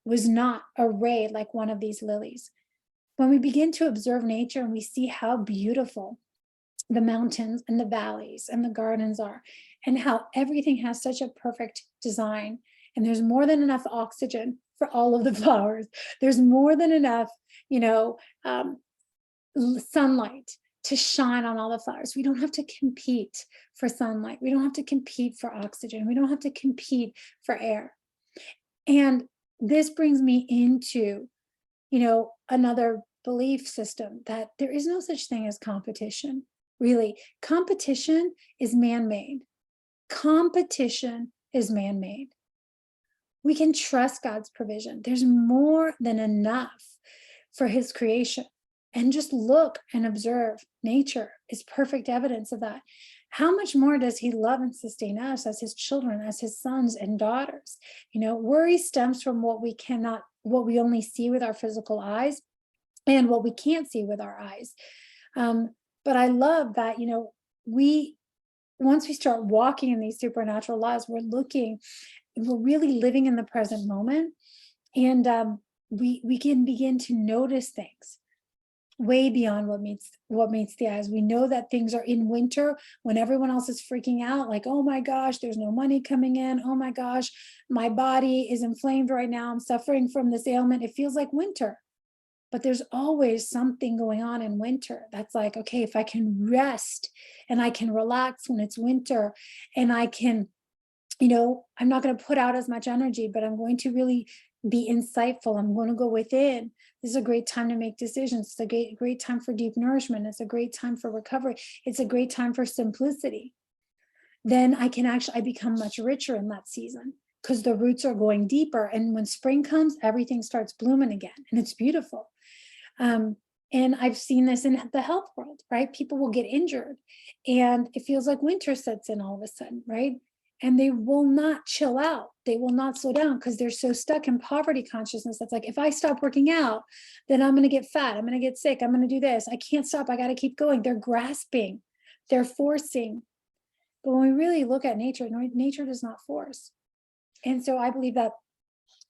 was not arrayed like one of these lilies. When we begin to observe nature and we see how beautiful the mountains and the valleys and the gardens are, and how everything has such a perfect design, and there's more than enough oxygen for all of the flowers. There's more than enough, sunlight to shine on all the flowers. We don't have to compete for sunlight. We don't have to compete for oxygen. We don't have to compete for air. And this brings me into, another belief system that there is no such thing as competition. Really, competition is man-made. Competition is man-made. We can trust God's provision. There's more than enough for his creation. And just look and observe. Nature is perfect evidence of that. How much more does he love and sustain us as his children, as his sons and daughters? Worry stems from what we only see with our physical eyes and what we can't see with our eyes. But I love that, once we start walking in these supernatural laws, we're really living in the present moment. And we can begin to notice things way beyond what meets the eyes. We know that things are in winter when everyone else is freaking out, like, oh my gosh, there's no money coming in. Oh my gosh, my body is inflamed right now. I'm suffering from this ailment. It feels like winter. But there's always something going on in winter that's like, okay, if I can rest and I can relax when it's winter, and I can, I'm not going to put out as much energy, but I'm going to really be insightful. I'm going to go within. This is a great time to make decisions. It's a great time for deep nourishment. It's a great time for recovery. It's a great time for simplicity. Then I become much richer in that season because the roots are going deeper. And when spring comes, everything starts blooming again. And it's beautiful. And I've seen this in the health world, right? People will get injured and it feels like winter sets in all of a sudden, right? And they will not chill out. They will not slow down because they're so stuck in poverty consciousness. That's like, if I stop working out, then I'm going to get fat. I'm going to get sick. I'm going to do this. I can't stop. I got to keep going. They're grasping. They're forcing. But when we really look at nature, nature does not force. And so I believe that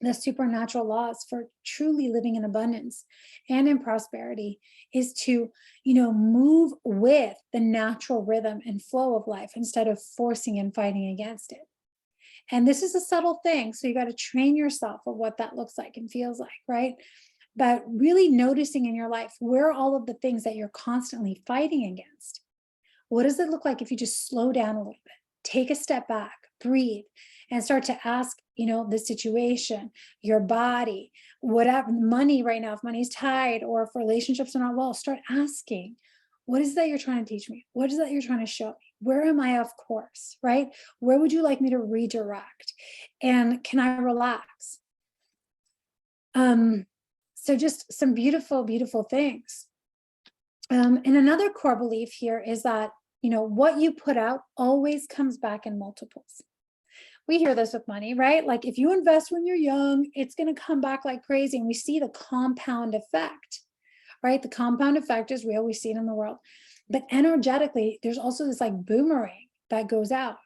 the supernatural laws for truly living in abundance and in prosperity is to, move with the natural rhythm and flow of life instead of forcing and fighting against it. And this is a subtle thing. So you got to train yourself of what that looks like and feels like, right? But really noticing in your life, where are all of the things that you're constantly fighting against? What does it look like if you just slow down a little bit, take a step back, breathe, and start to ask, the situation, your body, whatever, money right now, if money's tight or if relationships are not well, start asking, what is that you're trying to teach me? What is that you're trying to show me? Where am I off course, right? Where would you like me to redirect? And can I relax? So just some beautiful, beautiful things. And another core belief here is that, what you put out always comes back in multiples. We hear this with money, right? Like if you invest when you're young, it's going to come back like crazy. And we see the compound effect, right? The compound effect is real. We see it in the world. But energetically, there's also this like boomerang that goes out.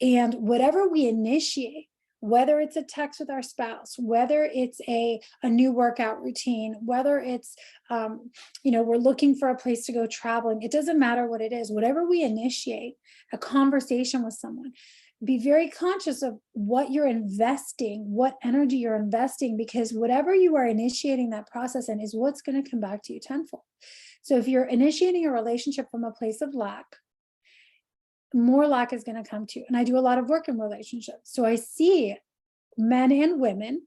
And whatever we initiate, whether it's a text with our spouse, whether it's a new workout routine, whether it's, we're looking for a place to go traveling, it doesn't matter what it is. Whatever we initiate, a conversation with someone, be very conscious of what you're investing, what energy you're investing, because whatever you are initiating that process in is what's going to come back to you tenfold. So if you're initiating a relationship from a place of lack, more lack is going to come to you. And I do a lot of work in relationships. So I see men and women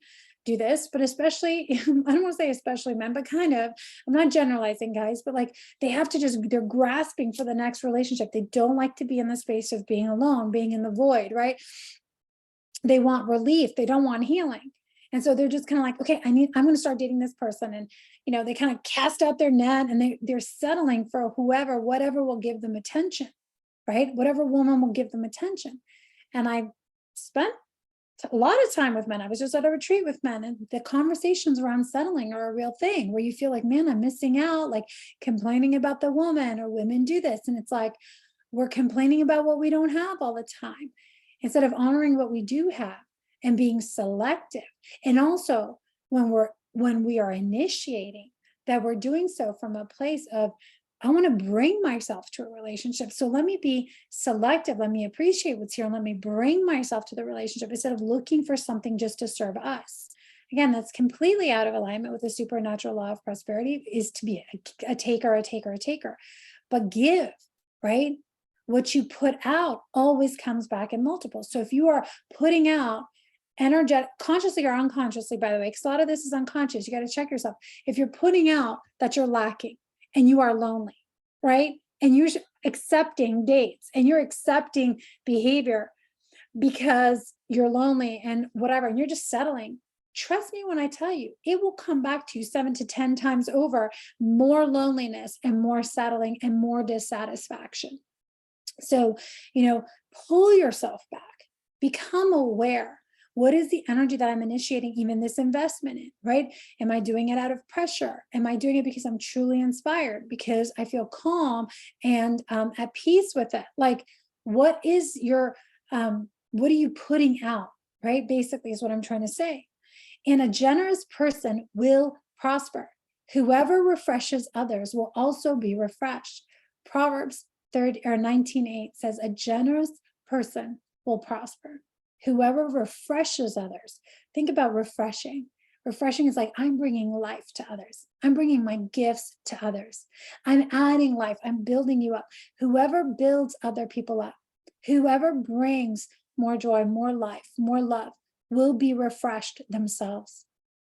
do this, but especially, I don't want to say especially men, but kind of, I'm not generalizing, guys, but like they have to they're grasping for the next relationship. They don't like to be in the space of being alone, being in the void, right? They want relief. They don't want healing. And so they're just kind of like, okay, I'm going to start dating this person. And, they kind of cast out their net and they're settling for whatever will give them attention. Right? Whatever woman will give them attention. And I spent a lot of time with men. I was just at a retreat with men, and the conversations around settling are a real thing where you feel like, man, I'm missing out, like complaining about the woman, or women do this. And it's like, we're complaining about what we don't have all the time instead of honoring what we do have and being selective. And also when we are initiating, that we're doing so from a place of, I want to bring myself to a relationship. So let me be selective. Let me appreciate what's here. And let me bring myself to the relationship instead of looking for something just to serve us. Again, that's completely out of alignment with the supernatural law of prosperity, is to be a taker. But give, right? What you put out always comes back in multiples. So if you are putting out energetic, consciously or unconsciously, by the way, because a lot of this is unconscious, you got to check yourself. If you're putting out that you're lacking, and you are lonely, right? And you're accepting dates and you're accepting behavior because you're lonely and whatever, and you're just settling. Trust me when I tell you, it will come back to you 7 to 10 times over, more loneliness and more settling and more dissatisfaction. So, pull yourself back, become aware. What is the energy that I'm initiating even this investment in, right? Am I doing it out of pressure? Am I doing it because I'm truly inspired, because I feel calm and at peace with it? Like, what is your, what are you putting out, right? Basically is what I'm trying to say. And a generous person will prosper. Whoever refreshes others will also be refreshed. Proverbs 19:8 says, a generous person will prosper. Whoever refreshes others. Think about refreshing. Refreshing is like, I'm bringing life to others. I'm bringing my gifts to others. I'm adding life. I'm building you up. Whoever builds other people up, whoever brings more joy, more life, more love, will be refreshed themselves.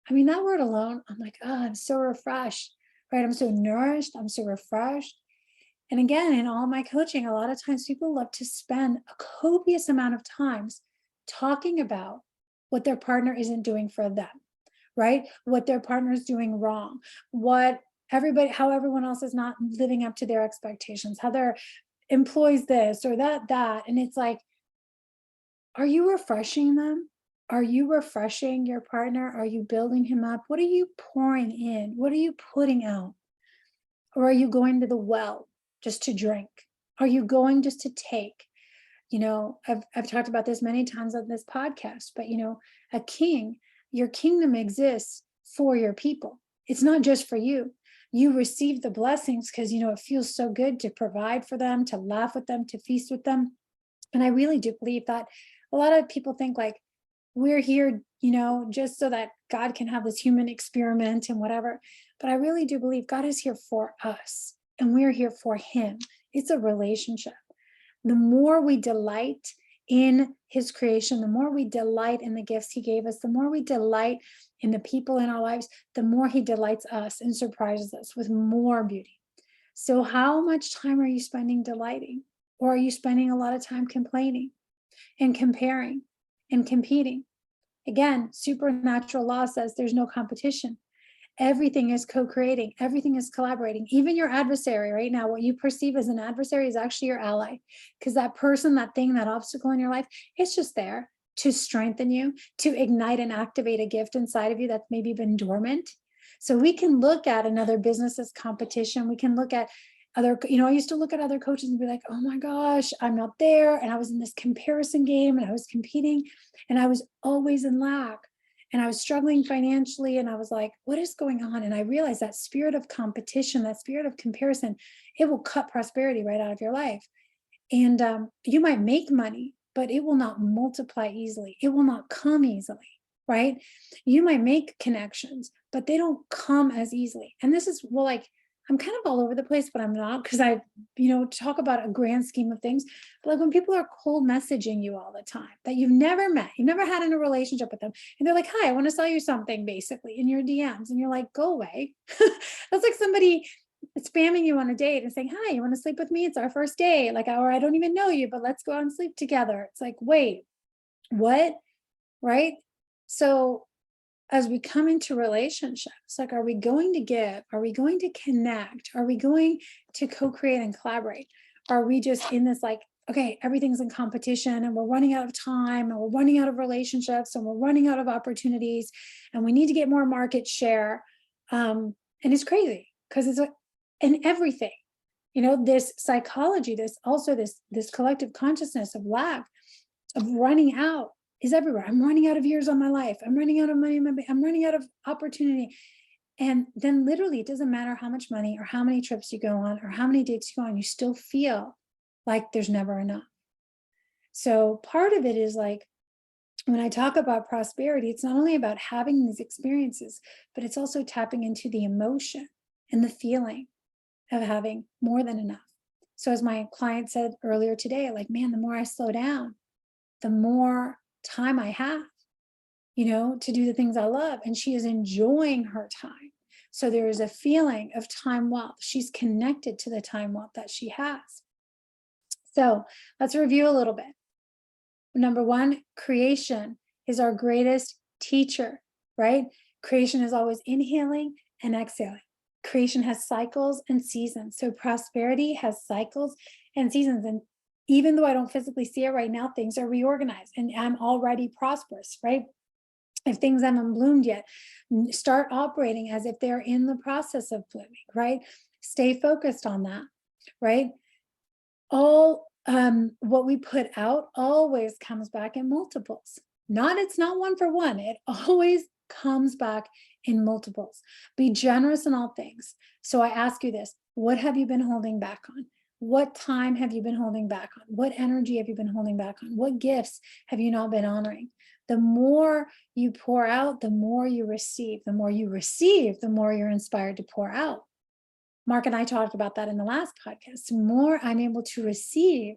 I mean, that word alone, I'm like, oh, I'm so refreshed, right? I'm so nourished. I'm so refreshed. And again, in all my coaching, a lot of times people love to spend a copious amount of times talking about what their partner isn't doing for them, right? What their partner is doing wrong, how everyone else is not living up to their expectations, how their employees this or that. And it's like, are you refreshing them? Are you refreshing your partner? Are you building him up? What are you pouring in? What are you putting out? Or are you going to the well just to drink? Are you going just to take? I've talked about this many times on this podcast, but a king, your kingdom exists for your people. It's not just for you. You receive the blessings because, it feels so good to provide for them, to laugh with them, to feast with them. And I really do believe that a lot of people think like we're here, just so that God can have this human experiment and whatever. But I really do believe God is here for us and we're here for him. It's a relationship. The more we delight in his creation, the more we delight in the gifts he gave us, the more we delight in the people in our lives, the more he delights us and surprises us with more beauty. So how much time are you spending delighting? Or are you spending a lot of time complaining and comparing and competing? Again, supernatural law says there's no competition. Everything is co-creating. Everything is collaborating. Even your adversary right now, what you perceive as an adversary is actually your ally, because that person, that thing, that obstacle in your life, it's just there to strengthen you, to ignite and activate a gift inside of you that's maybe been dormant. So we can look at another business as competition. We can look at other, I used to look at other coaches and be like, oh my gosh, I'm not there. And I was in this comparison game and I was competing and I was always in lack and I was struggling financially. And I was like, what is going on? And I realized that spirit of competition, that spirit of comparison, it will cut prosperity right out of your life. And you might make money, but it will not multiply easily. It will not come easily, right? You might make connections, but they don't come as easily. And this is, well, like, I'm kind of all over the place, but I'm not, because I, talk about a grand scheme of things. But like when people are cold messaging you all the time that you've never met, you've never had in a relationship with them, and they're like, hi, I want to sell you something, basically, in your DMs. And you're like, go away. That's like somebody spamming you on a date and saying, hi, you want to sleep with me? It's our first date. Like, or I don't even know you, but let's go out and sleep together. It's like, wait, what? Right? So as we come into relationships, like, are we going to give? Are we going to connect? Are we going to co-create and collaborate? Are we just in this like, okay, everything's in competition and we're running out of time and we're running out of relationships and we're running out of opportunities and we need to get more market share. And it's crazy because it's in everything, this psychology, this collective consciousness of lack, of running out, is everywhere. I'm running out of years on my life. I'm running out of money. I'm running out of opportunity. And then literally it doesn't matter how much money or how many trips you go on or how many dates you go on, you still feel like there's never enough. So part of it is like, when I talk about prosperity, it's not only about having these experiences, but it's also tapping into the emotion and the feeling of having more than enough. So as my client said earlier today, like, man, the more I slow down, the more time I have, to do the things I love. And she is enjoying her time. So there is a feeling of time wealth. She's connected to the time wealth that she has. So let's review a little bit. Number one, creation is our greatest teacher, right? Creation is always inhaling and exhaling. Creation has cycles and seasons. So prosperity has cycles and seasons. And even though I don't physically see it right now, things are reorganized and I'm already prosperous, right? If things haven't bloomed yet, start operating as if they're in the process of blooming, right? Stay focused on that, right? All what we put out always comes back in multiples. It's not one for one. It always comes back in multiples. Be generous in all things. So I ask you this, what have you been holding back on? What time have you been holding back on? What energy have you been holding back on? What gifts have you not been honoring? The more you pour out, the more you receive. The more you receive, the more you're inspired to pour out. Mark and I talked about that in the last podcast. The more I'm able to receive,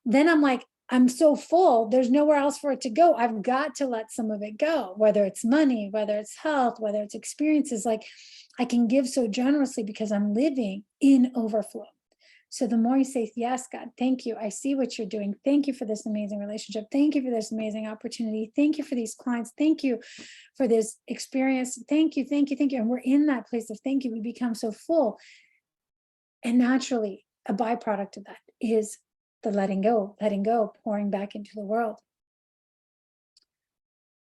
then I'm like, I'm so full, there's nowhere else for it to go. I've got to let some of it go, whether it's money, whether it's health, whether it's experiences. Like, I can give so generously because I'm living in overflow. So the more you say, yes, God, thank you. I see what you're doing. Thank you for this amazing relationship. Thank you for this amazing opportunity. Thank you for these clients. Thank you for this experience. Thank you, thank you, thank you. And we're in that place of thank you. We become so full. And naturally, a byproduct of that is the letting go, pouring back into the world.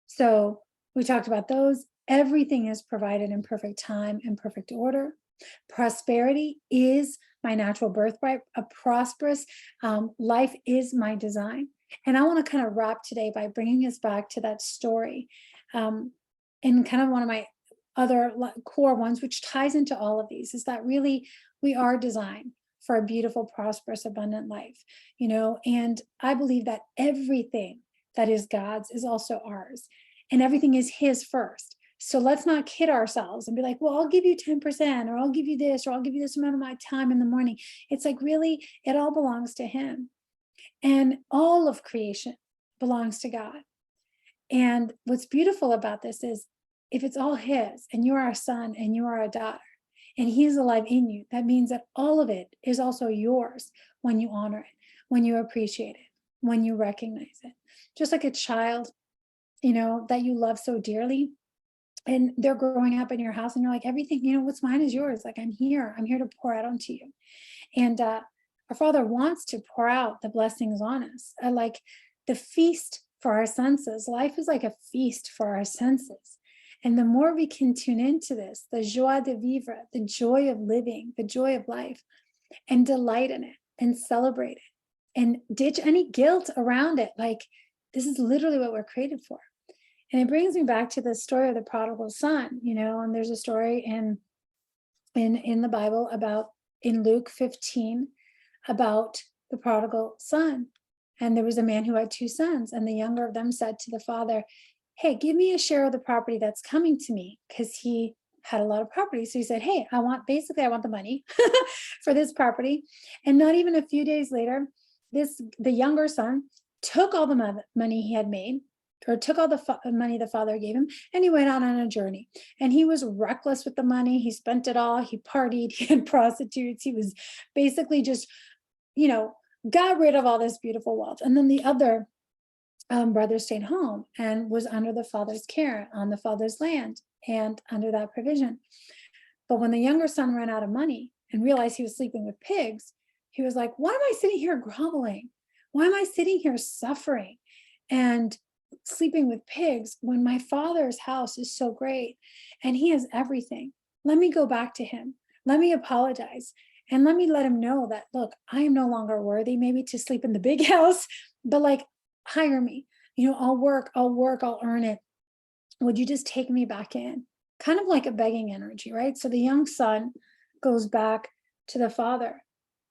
So we talked about those. Everything is provided in perfect time and perfect order. Prosperity is my natural birthright. A prosperous life is my design. And I want to kind of wrap today by bringing us back to that story. And kind of one of my other core ones, which ties into all of these, is that really we are designed for a beautiful, prosperous, abundant life, and I believe that everything that is God's is also ours, and everything is his first. So let's not kid ourselves and be like, well, I'll give you 10%, or I'll give you this, or I'll give you this amount of my time in the morning. It's like, really, it all belongs to him. And all of creation belongs to God. And what's beautiful about this is, if it's all his and you are a son and you are a daughter and he's alive in you, that means that all of it is also yours when you honor it, when you appreciate it, when you recognize it. Just like a child, that you love so dearly, and they're growing up in your house and you're like, everything, what's mine is yours. Like, I'm here to pour out onto you. And our Father wants to pour out the blessings on us. Like the feast for our senses. Life is like a feast for our senses. And the more we can tune into this, the joie de vivre, the joy of living, the joy of life, and delight in it and celebrate it and ditch any guilt around it. Like, this is literally what we're created for. And it brings me back to the story of the prodigal son, and there's a story in the Bible about, in Luke 15, about the prodigal son. And there was a man who had two sons, and the younger of them said to the father, hey, give me a share of the property that's coming to me, because he had a lot of property. So he said, hey, I want the money for this property. And not even a few days later, the younger son took all the money he had made, or took all the money the father gave him, and he went out on a journey. And he was reckless with the money. He spent it all. He partied. He had prostitutes. He was basically just, got rid of all this beautiful wealth. And then the other brother stayed home and was under the father's care on the father's land and under that provision. But when the younger son ran out of money and realized he was sleeping with pigs, he was like, why am I sitting here groveling? Why am I sitting here suffering and sleeping with pigs when my father's house is so great and he has everything? Let me go back to him. Let me apologize. And let me let him know that, look, I am no longer worthy maybe to sleep in the big house, but like, hire me. I'll work, I'll earn it. Would you just take me back in? Kind of like a begging energy, right? So the young son goes back to the father.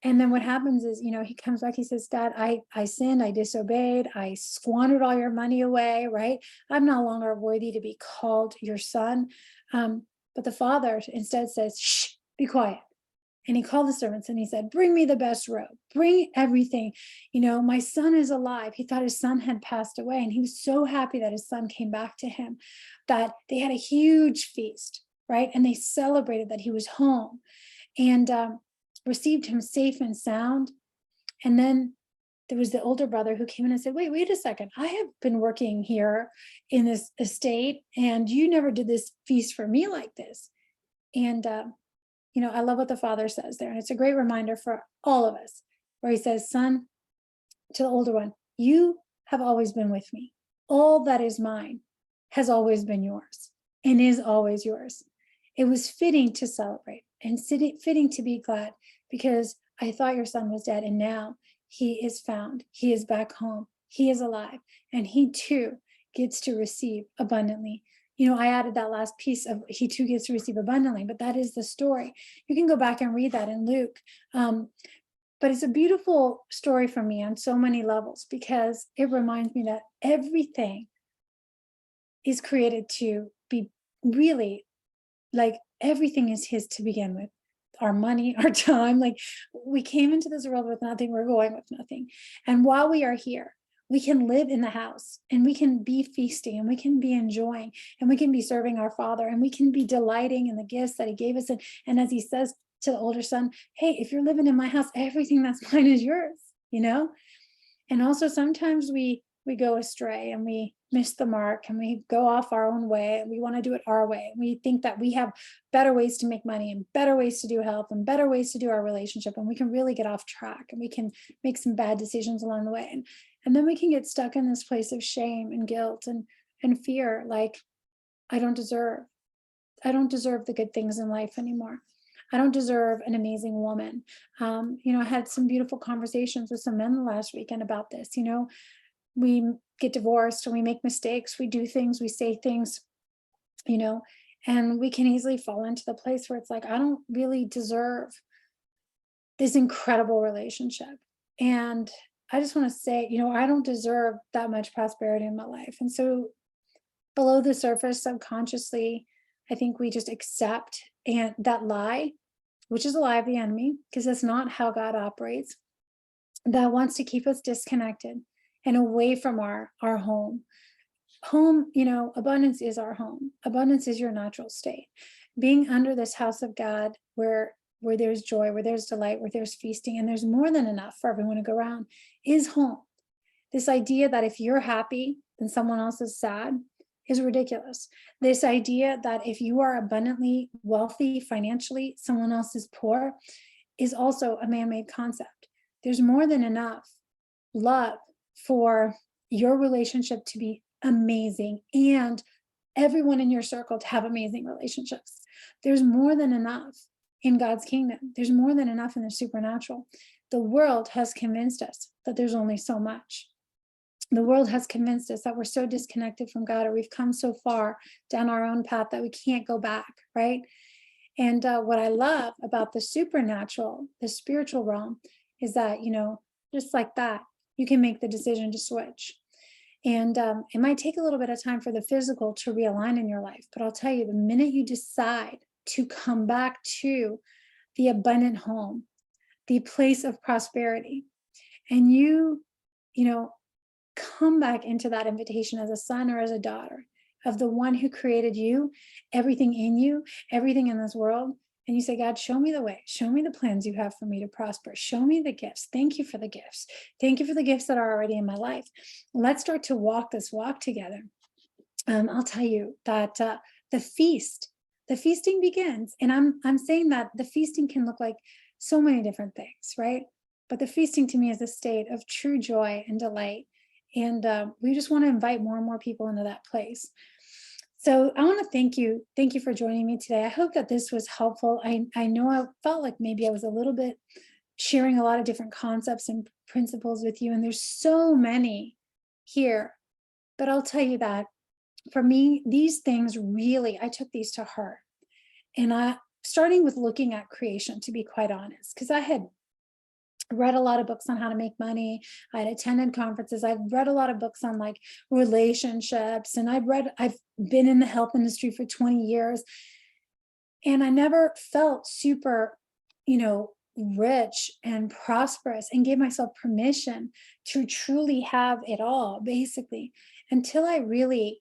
And then what happens is, he comes back, he says, Dad, I sinned, I disobeyed, I squandered all your money away, right? I'm no longer worthy to be called your son. But the father instead says, shh, be quiet. And he called the servants and he said, bring me the best robe, bring everything. My son is alive. He thought his son had passed away. And he was so happy that his son came back to him that they had a huge feast, right? And they celebrated that he was home and received him safe and sound. And then there was the older brother who came in and said, wait a second. I have been working here in this estate and you never did this feast for me like this. And I love what the father says there. And it's a great reminder for all of us, where he says, son, to the older one, you have always been with me. All that is mine has always been yours and is always yours. It was fitting to celebrate and fitting to be glad, because I thought your son was dead and now he is found. He is back home. He is alive, and he too gets to receive abundantly. I added that last piece of he too gets to receive abundantly, but that is the story. You can go back and read that in Luke. But it's a beautiful story for me on so many levels, because it reminds me that everything is created to be really, like, everything is his to begin with. Our money, our time, like, we came into this world with nothing, we're going with nothing. And while we are here, we can live in the house and we can be feasting and we can be enjoying and we can be serving our Father and we can be delighting in the gifts that he gave us. And as he says to the older son, hey, if you're living in my house, everything that's mine is yours, And also sometimes we go astray and we miss the mark and we go off our own way and we want to do it our way. We think that we have better ways to make money and better ways to do health and better ways to do our relationship. And we can really get off track and we can make some bad decisions along the way. And then we can get stuck in this place of shame and guilt and fear, like, I don't deserve the good things in life anymore. I don't deserve an amazing woman. I had some beautiful conversations with some men last weekend about this. We get divorced and we make mistakes. We do things, we say things, and we can easily fall into the place where it's like, I don't really deserve this incredible relationship. And I just want to say, I don't deserve that much prosperity in my life. And so below the surface, subconsciously, I think we just accept and that lie, which is a lie of the enemy, because that's not how God operates, that wants to keep us disconnected and away from our home. Home, abundance is our home. Abundance is your natural state. Being under this house of God where there's joy, where there's delight, where there's feasting, and there's more than enough for everyone to go around, is home. This idea that if you're happy, then someone else is sad is ridiculous. This idea that if you are abundantly wealthy financially, someone else is poor, is also a man-made concept. There's more than enough love for your relationship to be amazing and everyone in your circle to have amazing relationships. There's more than enough in God's kingdom. There's more than enough in the supernatural. The world has convinced us that there's only so much. The world has convinced us that we're so disconnected from God, or we've come so far down our own path that we can't go back, right? And what I love about the supernatural, the spiritual realm, is that, just like that, you can make the decision to switch. And it might take a little bit of time for the physical to realign in your life, but I'll tell you, the minute you decide to come back to the abundant home, the place of prosperity, and you know, come back into that invitation as a son or as a daughter of the one who created you, everything in you, everything in this world. And you say, God, show me the way. Show me the plans you have for me to prosper. Show me the gifts. Thank you for the gifts. Thank you for the gifts that are already in my life. Let's start to walk this walk together. I'll tell you that the feasting begins. And I'm saying that the feasting can look like so many different things, right? But the feasting to me is a state of true joy and delight. And we just want to invite more and more people into that place. So I want to thank you. Thank you for joining me today. I hope that this was helpful. I know I felt like maybe I was a little bit sharing a lot of different concepts and principles with you, and there's so many here. But I'll tell you that for me, these things really, I took these to heart. And starting with looking at creation, to be quite honest, because I had read a lot of books on how to make money. I had attended conferences. I've read a lot of books on like relationships, and I've been in the health industry for 20 years. And I never felt super, rich and prosperous, and gave myself permission to truly have it all, basically, until I really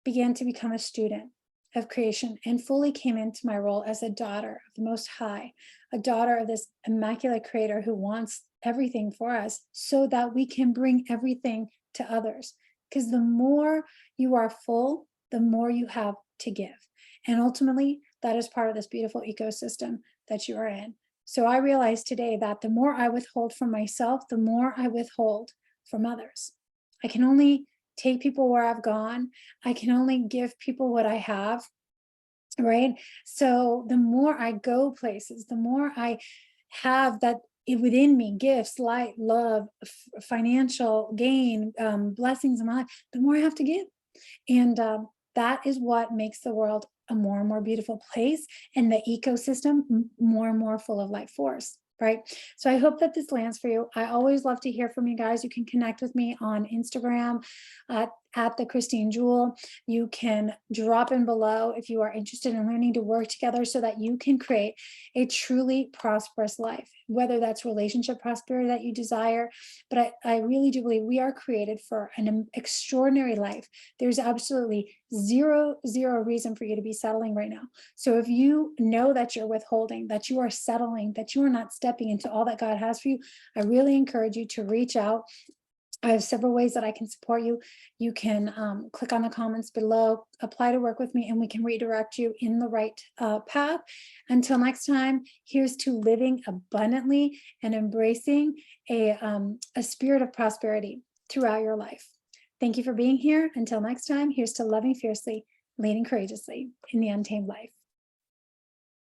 began to become a student of creation and fully came into my role as a daughter of the Most High, a daughter of this immaculate creator who wants everything for us so that we can bring everything to others. Because the more you are full, the more you have to give. And ultimately, that is part of this beautiful ecosystem that you are in. So I realized today that the more I withhold from myself, the more I withhold from others. I can only take people where I've gone. I can only give people what I have, right? So the more I go places, the more I have that within me, gifts, light, love, financial gain, blessings in my life, the more I have to give. And that is what makes the world a more and more beautiful place, and the ecosystem more and more full of life force. Right. So I hope that this lands for you. I always love to hear from you guys. You can connect with me on Instagram at the Christine Jewel. You can drop in below if you are interested in learning to work together so that you can create a truly prosperous life, whether that's relationship prosperity that you desire. But I really do believe we are created for an extraordinary life. There's absolutely zero reason for you to be settling right now. So if you know that you're withholding, that you are settling, that you are not stepping into all that God has for you, I really encourage you to reach out. I have several ways that I can support you. You can click on the comments below, apply to work with me, and we can redirect you in the right path. Until next time, here's to living abundantly and embracing a spirit of prosperity throughout your life. Thank you for being here. Until next time, here's to loving fiercely, leading courageously in the untamed life.